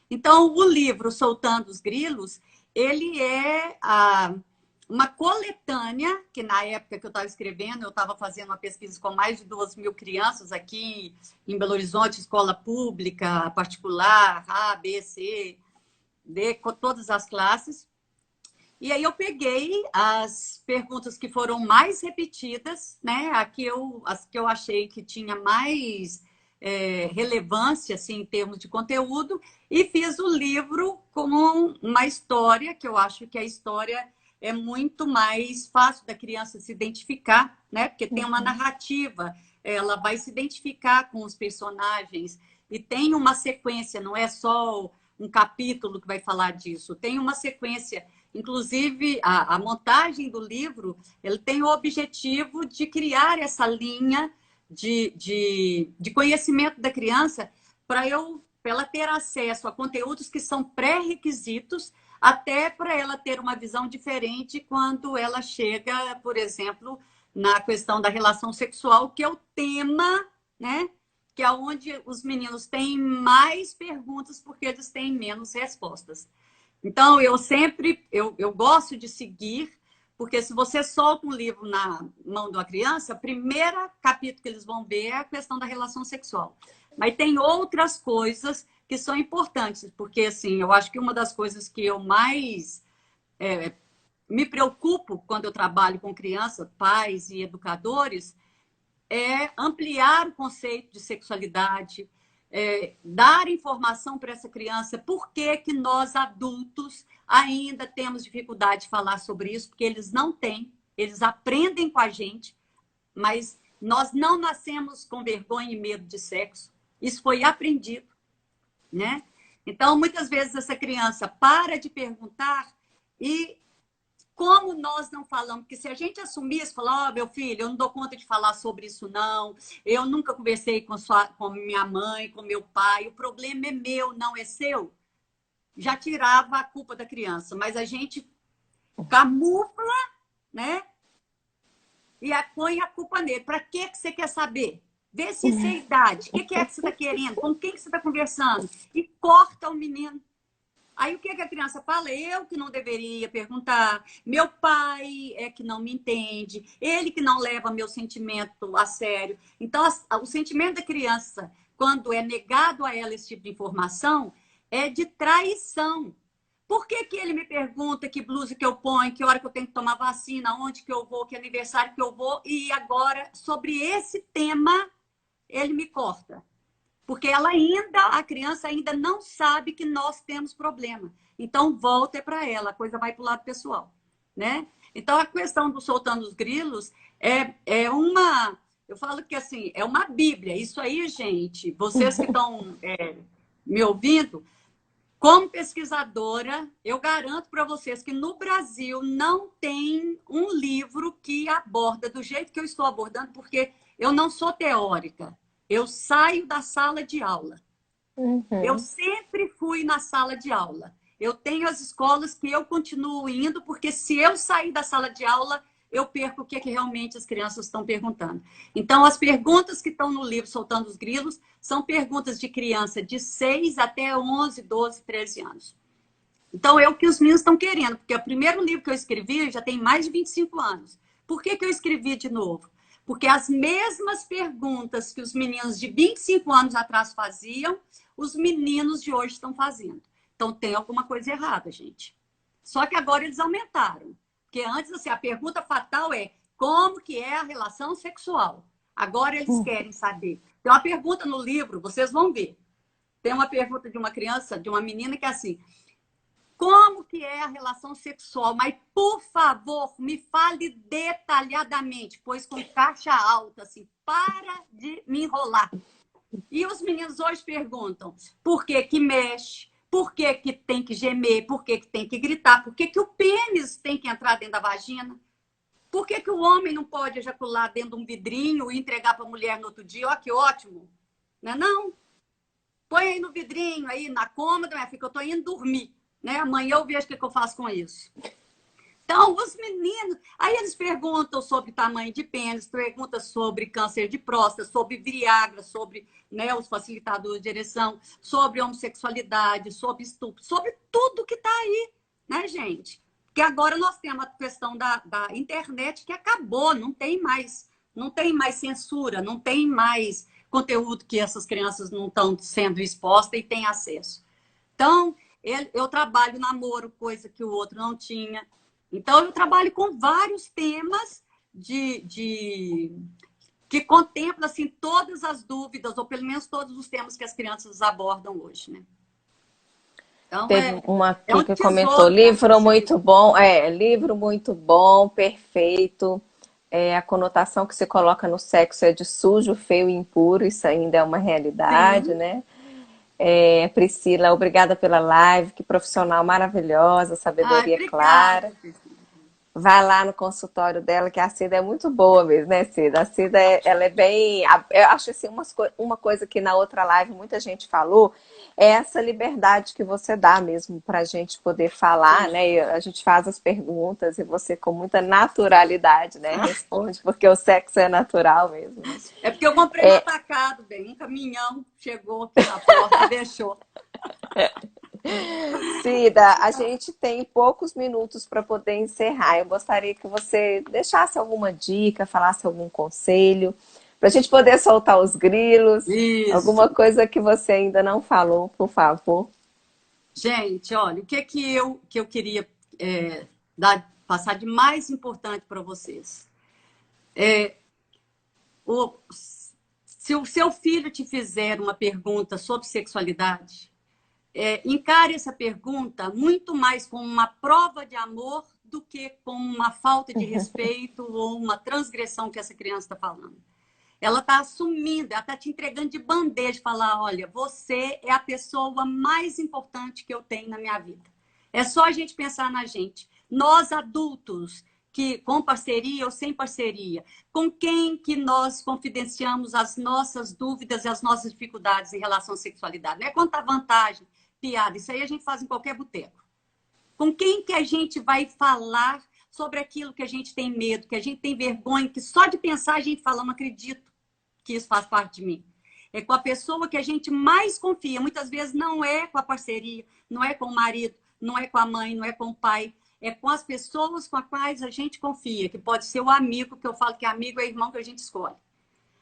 Então, o livro Soltando os Grilos, ele é uma coletânea, que na época que eu estava escrevendo, eu estava fazendo uma pesquisa com mais de 2.000 crianças aqui em Belo Horizonte, escola pública, particular, A, B, C, D, com todas as classes. E aí eu peguei as perguntas que foram mais repetidas, né? As que eu achei que tinha mais relevância assim, em termos de conteúdo, e fiz o livro com uma história, que eu acho que a história é muito mais fácil da criança se identificar, né? Porque tem uma narrativa, ela vai se identificar com os personagens e tem uma sequência, não é só um capítulo que vai falar disso, tem uma sequência. Inclusive, a montagem do livro ele tem o objetivo de criar essa linha de conhecimento da criança para ela ter acesso a conteúdos que são pré-requisitos, até para ela ter uma visão diferente quando ela chega, por exemplo, na questão da relação sexual, que é o tema, né? Que é onde os meninos têm mais perguntas porque eles têm menos respostas. Então, eu gosto de seguir, porque se você solta um livro na mão de uma criança, o primeiro capítulo que eles vão ver é a questão da relação sexual. Mas tem outras coisas que são importantes, porque, assim, eu acho que uma das coisas que eu mais me preocupo quando eu trabalho com crianças, pais e educadores, é ampliar o conceito de sexualidade, dar informação para essa criança por que nós adultos ainda temos dificuldade de falar sobre isso, porque eles não têm, eles aprendem com a gente, mas nós não nascemos com vergonha e medo de sexo, isso foi aprendido, né? Então, muitas vezes essa criança para de perguntar e como nós não falamos? Porque se a gente assumir isso, falar, meu filho, eu não dou conta de falar sobre isso, não. Eu nunca conversei com minha mãe, com meu pai. O problema é meu, não é seu. Já tirava a culpa da criança. Mas a gente camufla, né? E põe a culpa nele. Para que você quer saber? Vê se isso é idade. O que é que você está querendo? Com quem que você está conversando? E corta o menino. Aí o que a criança fala? Eu que não deveria perguntar, meu pai é que não me entende, ele que não leva meu sentimento a sério. Então, o sentimento da criança, quando é negado a ela esse tipo de informação, é de traição. Por que ele me pergunta que blusa que eu ponho, que hora que eu tenho que tomar vacina, onde que eu vou, que aniversário que eu vou, e agora, sobre esse tema, ele me corta. Porque a criança ainda não sabe que nós temos problema. Então, volta para ela, a coisa vai para o lado pessoal, né? Então, a questão do soltando os grilos é uma... Eu falo que, assim, é uma bíblia. Isso aí, gente, vocês que estão me ouvindo, como pesquisadora, eu garanto para vocês que no Brasil não tem um livro que aborda do jeito que eu estou abordando, porque eu não sou teórica. Eu saio da sala de aula. Eu sempre fui na sala de aula. Eu tenho as escolas que eu continuo indo, porque se eu sair da sala de aula, eu perco o que, é que realmente as crianças estão perguntando. Então, as perguntas que estão no livro Soltando os Grilos são perguntas de criança de 6 até 11, 12, 13 anos. Então, é o que os meninos estão querendo, porque o primeiro livro que eu escrevi já tem mais de 25 anos. Por que eu escrevi de novo? Porque as mesmas perguntas que os meninos de 25 anos atrás faziam, os meninos de hoje estão fazendo. Então, tem alguma coisa errada, gente. Só que agora eles aumentaram. Porque antes, assim, a pergunta fatal é como que é a relação sexual? Agora eles querem saber. Tem uma pergunta no livro, vocês vão ver. Tem uma pergunta de uma criança, de uma menina, que é assim: como que é a relação sexual? Mas, por favor, me fale detalhadamente, pois com caixa alta, assim, para de me enrolar. E os meninos hoje perguntam por que que mexe, por que que tem que gemer, por que que tem que gritar, por que que o pênis tem que entrar dentro da vagina, por que que o homem não pode ejacular dentro de um vidrinho e entregar para a mulher no outro dia? Ó, que ótimo! Não é não? Põe aí no vidrinho, aí na cômoda, minha filha, que eu estou indo dormir. Né? Amanhã eu vejo o que eu faço com isso. Então, os meninos... Aí eles perguntam sobre tamanho de pênis, perguntam sobre câncer de próstata, sobre Viagra, sobre, né, os facilitadores de ereção, sobre homossexualidade, sobre estupro, sobre tudo que está aí, né, gente? Porque agora nós temos a questão da internet que acabou, não tem mais censura, não tem mais conteúdo que essas crianças não estão sendo expostas e têm acesso. Então, eu trabalho namoro, coisa que o outro não tinha. Então, eu trabalho com vários temas que contemplam assim, todas as dúvidas, ou pelo menos todos os temas que as crianças abordam hoje, né? Então, Teve uma é aqui um que comentou, tesouro para livro esse muito livro. bom, livro muito bom, perfeito. A conotação que se coloca no sexo é de sujo, feio e impuro, isso ainda é uma realidade, Sim. né? Priscila, obrigada pela live, que profissional maravilhosa, Ai, sabedoria clara. obrigada, Priscila. Vai lá no consultório dela, que a Cida é muito boa mesmo, né, Cida? A Cida, ela é bem... Eu acho assim, uma coisa que na outra live muita gente falou, é essa liberdade que você dá mesmo para a gente poder falar, Sim. né? E a gente faz as perguntas e você com muita naturalidade, né, responde, porque o sexo é natural mesmo, né? É porque eu comprei no atacado, bem. Um caminhão chegou aqui na porta e deixou. Cida, a gente tem poucos minutos para poder encerrar. Eu gostaria que você deixasse alguma dica, falasse algum conselho, para a gente poder soltar os grilos, alguma Isso. coisa que você ainda não falou, por favor. Gente, olha, o que eu queria passar de mais importante para vocês. Se o seu filho te fizer uma pergunta sobre sexualidade, encare essa pergunta muito mais como uma prova de amor do que como uma falta de respeito ou uma transgressão que essa criança está falando. Ela está assumindo, ela está te entregando de bandeja, falar, olha, você é a pessoa mais importante que eu tenho na minha vida. É só a gente pensar na gente. Nós, adultos, que com parceria ou sem parceria, com quem que nós confidenciamos as nossas dúvidas e as nossas dificuldades em relação à sexualidade. Não é contar vantagem, piada, isso aí a gente faz em qualquer boteco. Com quem que a gente vai falar sobre aquilo que a gente tem medo, que a gente tem vergonha, que só de pensar a gente fala, não acredito que isso faz parte de mim. É com a pessoa que a gente mais confia. Muitas vezes não é com a parceria, não é com o marido, não é com a mãe, não é com o pai. É com as pessoas com as quais a gente confia, que pode ser o amigo, que eu falo que amigo é irmão que a gente escolhe.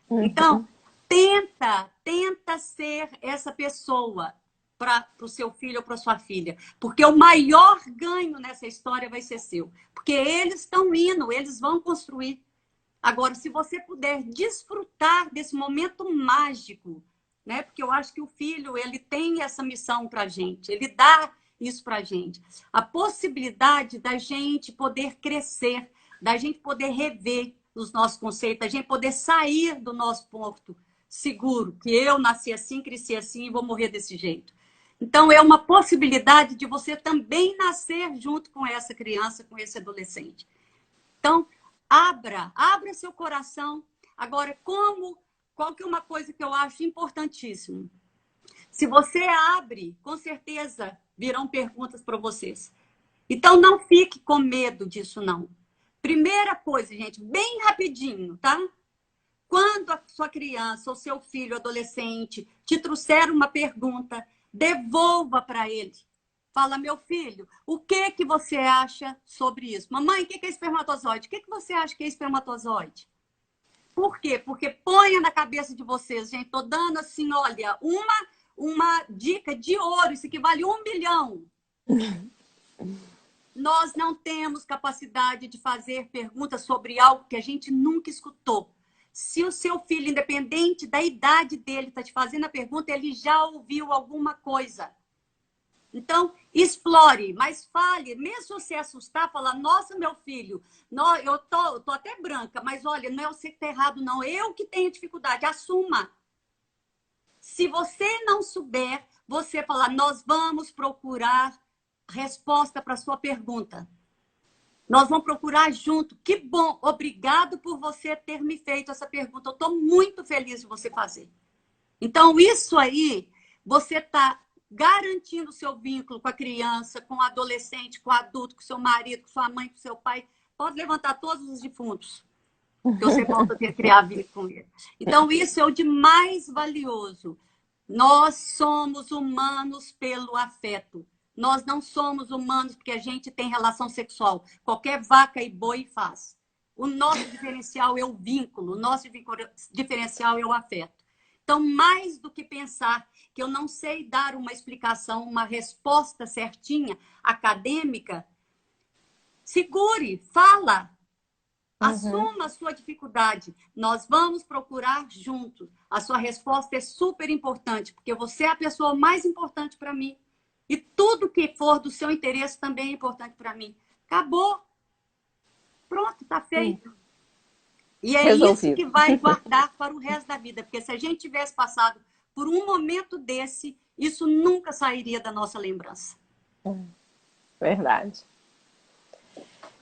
Então, tenta ser essa pessoa para o seu filho ou para sua filha. Porque o maior ganho nessa história vai ser seu. Porque eles estão indo, eles vão construir. Agora, se você puder desfrutar desse momento mágico, né? Porque eu acho que o filho, ele tem essa missão para a gente, ele dá isso para a gente. A possibilidade da gente poder crescer, da gente poder rever os nossos conceitos, da gente poder sair do nosso porto seguro, que eu nasci assim, cresci assim e vou morrer desse jeito. Então, é uma possibilidade de você também nascer junto com essa criança, com esse adolescente. Então, abra seu coração. Agora, qual que é uma coisa que eu acho importantíssimo? Se você abre, com certeza virão perguntas para vocês. Então, não fique com medo disso, não. Primeira coisa, gente, bem rapidinho, tá? Quando a sua criança ou seu filho, adolescente, te trouxer uma pergunta, devolva para ele. Fala, meu filho, o que que você acha sobre isso? Mamãe, o que é espermatozoide? O que você acha que é espermatozoide? Por quê? Porque ponha na cabeça de vocês, gente, estou dando assim, olha, uma dica de ouro, isso aqui vale 1 milhão. Nós não temos capacidade de fazer perguntas sobre algo que a gente nunca escutou. Se o seu filho, independente da idade dele, está te fazendo a pergunta, ele já ouviu alguma coisa. Então, explore, mas fale. Mesmo se você assustar, falar, nossa, meu filho, eu tô até branca, mas olha, não é você que está errado, não. Eu que tenho dificuldade. Assuma. Se você não souber, você falar, nós vamos procurar resposta para a sua pergunta. Nós vamos procurar junto. Que bom, obrigado por você ter me feito essa pergunta. Eu estou muito feliz de você fazer. Então, isso aí, você está garantindo o seu vínculo com a criança, com o adolescente, com o adulto, com o seu marido, com sua mãe, com o seu pai. Pode levantar todos os defuntos, que você volta a ter criar vínculo com ele. Então, isso é o de mais valioso. Nós somos humanos pelo afeto. Nós não somos humanos porque a gente tem relação sexual. Qualquer vaca e boi faz. O nosso diferencial é o vínculo, o nosso diferencial é o afeto. Então, mais do que pensar que eu não sei dar uma explicação, uma resposta certinha, acadêmica, segure, fala, assuma a sua dificuldade. Nós vamos procurar juntos. A sua resposta é super importante, porque você é a pessoa mais importante para mim. E tudo que for do seu interesse também é importante para mim. Acabou. Pronto, está feito. E é Resolvido. isso que vai guardar para o resto da vida. Porque se a gente tivesse passado por um momento desse, isso nunca sairia da nossa lembrança. Verdade.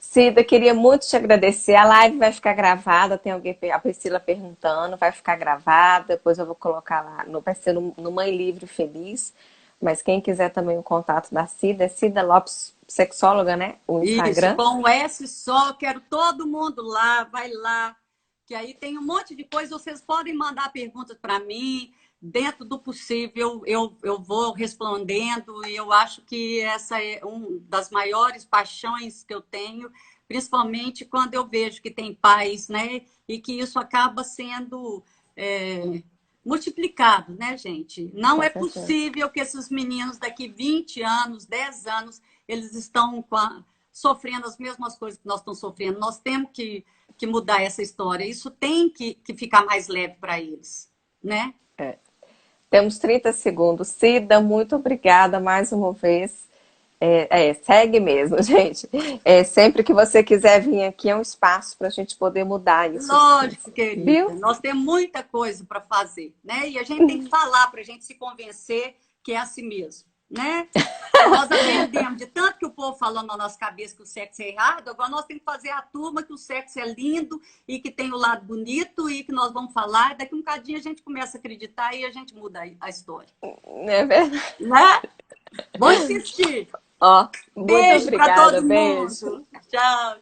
Cida, queria muito te agradecer. A live vai ficar gravada, tem alguém, a Priscila perguntando, vai ficar gravada, depois eu vou colocar lá, vai ser no Mãe Livre Feliz. Mas quem quiser também o contato da Cida, é Cida Lopes, sexóloga, né? O Instagram. Isso, com o S só, quero todo mundo lá, vai lá, que aí tem um monte de coisa, vocês podem mandar perguntas para mim, dentro do possível eu vou respondendo, e eu acho que essa é uma das maiores paixões que eu tenho, principalmente quando eu vejo que tem pais, né? E que isso acaba sendo multiplicado, né, gente? Não é possível que esses meninos daqui 20 anos, 10 anos, eles estão sofrendo as mesmas coisas que nós estamos sofrendo. Nós temos que mudar essa história. Isso tem que ficar mais leve para eles, né? Temos 30 segundos. Cida, muito obrigada mais uma vez. Segue mesmo, gente. Sempre que você quiser vir aqui, é um espaço para a gente poder mudar isso. Lógico, querida. Viu? Nós temos muita coisa para fazer, né? E a gente tem que falar para a gente se convencer que é assim mesmo, né? Nós aprendemos de tanto que o povo falou na nossa cabeça que o sexo é errado, agora nós temos que fazer a turma que o sexo é lindo e que tem o lado bonito e que nós vamos falar. Daqui um bocadinho a gente começa a acreditar e a gente muda a história. É verdade. Né? Vou insistir. Ó, muito Beijo para obrigada. todo Beijo. mundo. Tchau.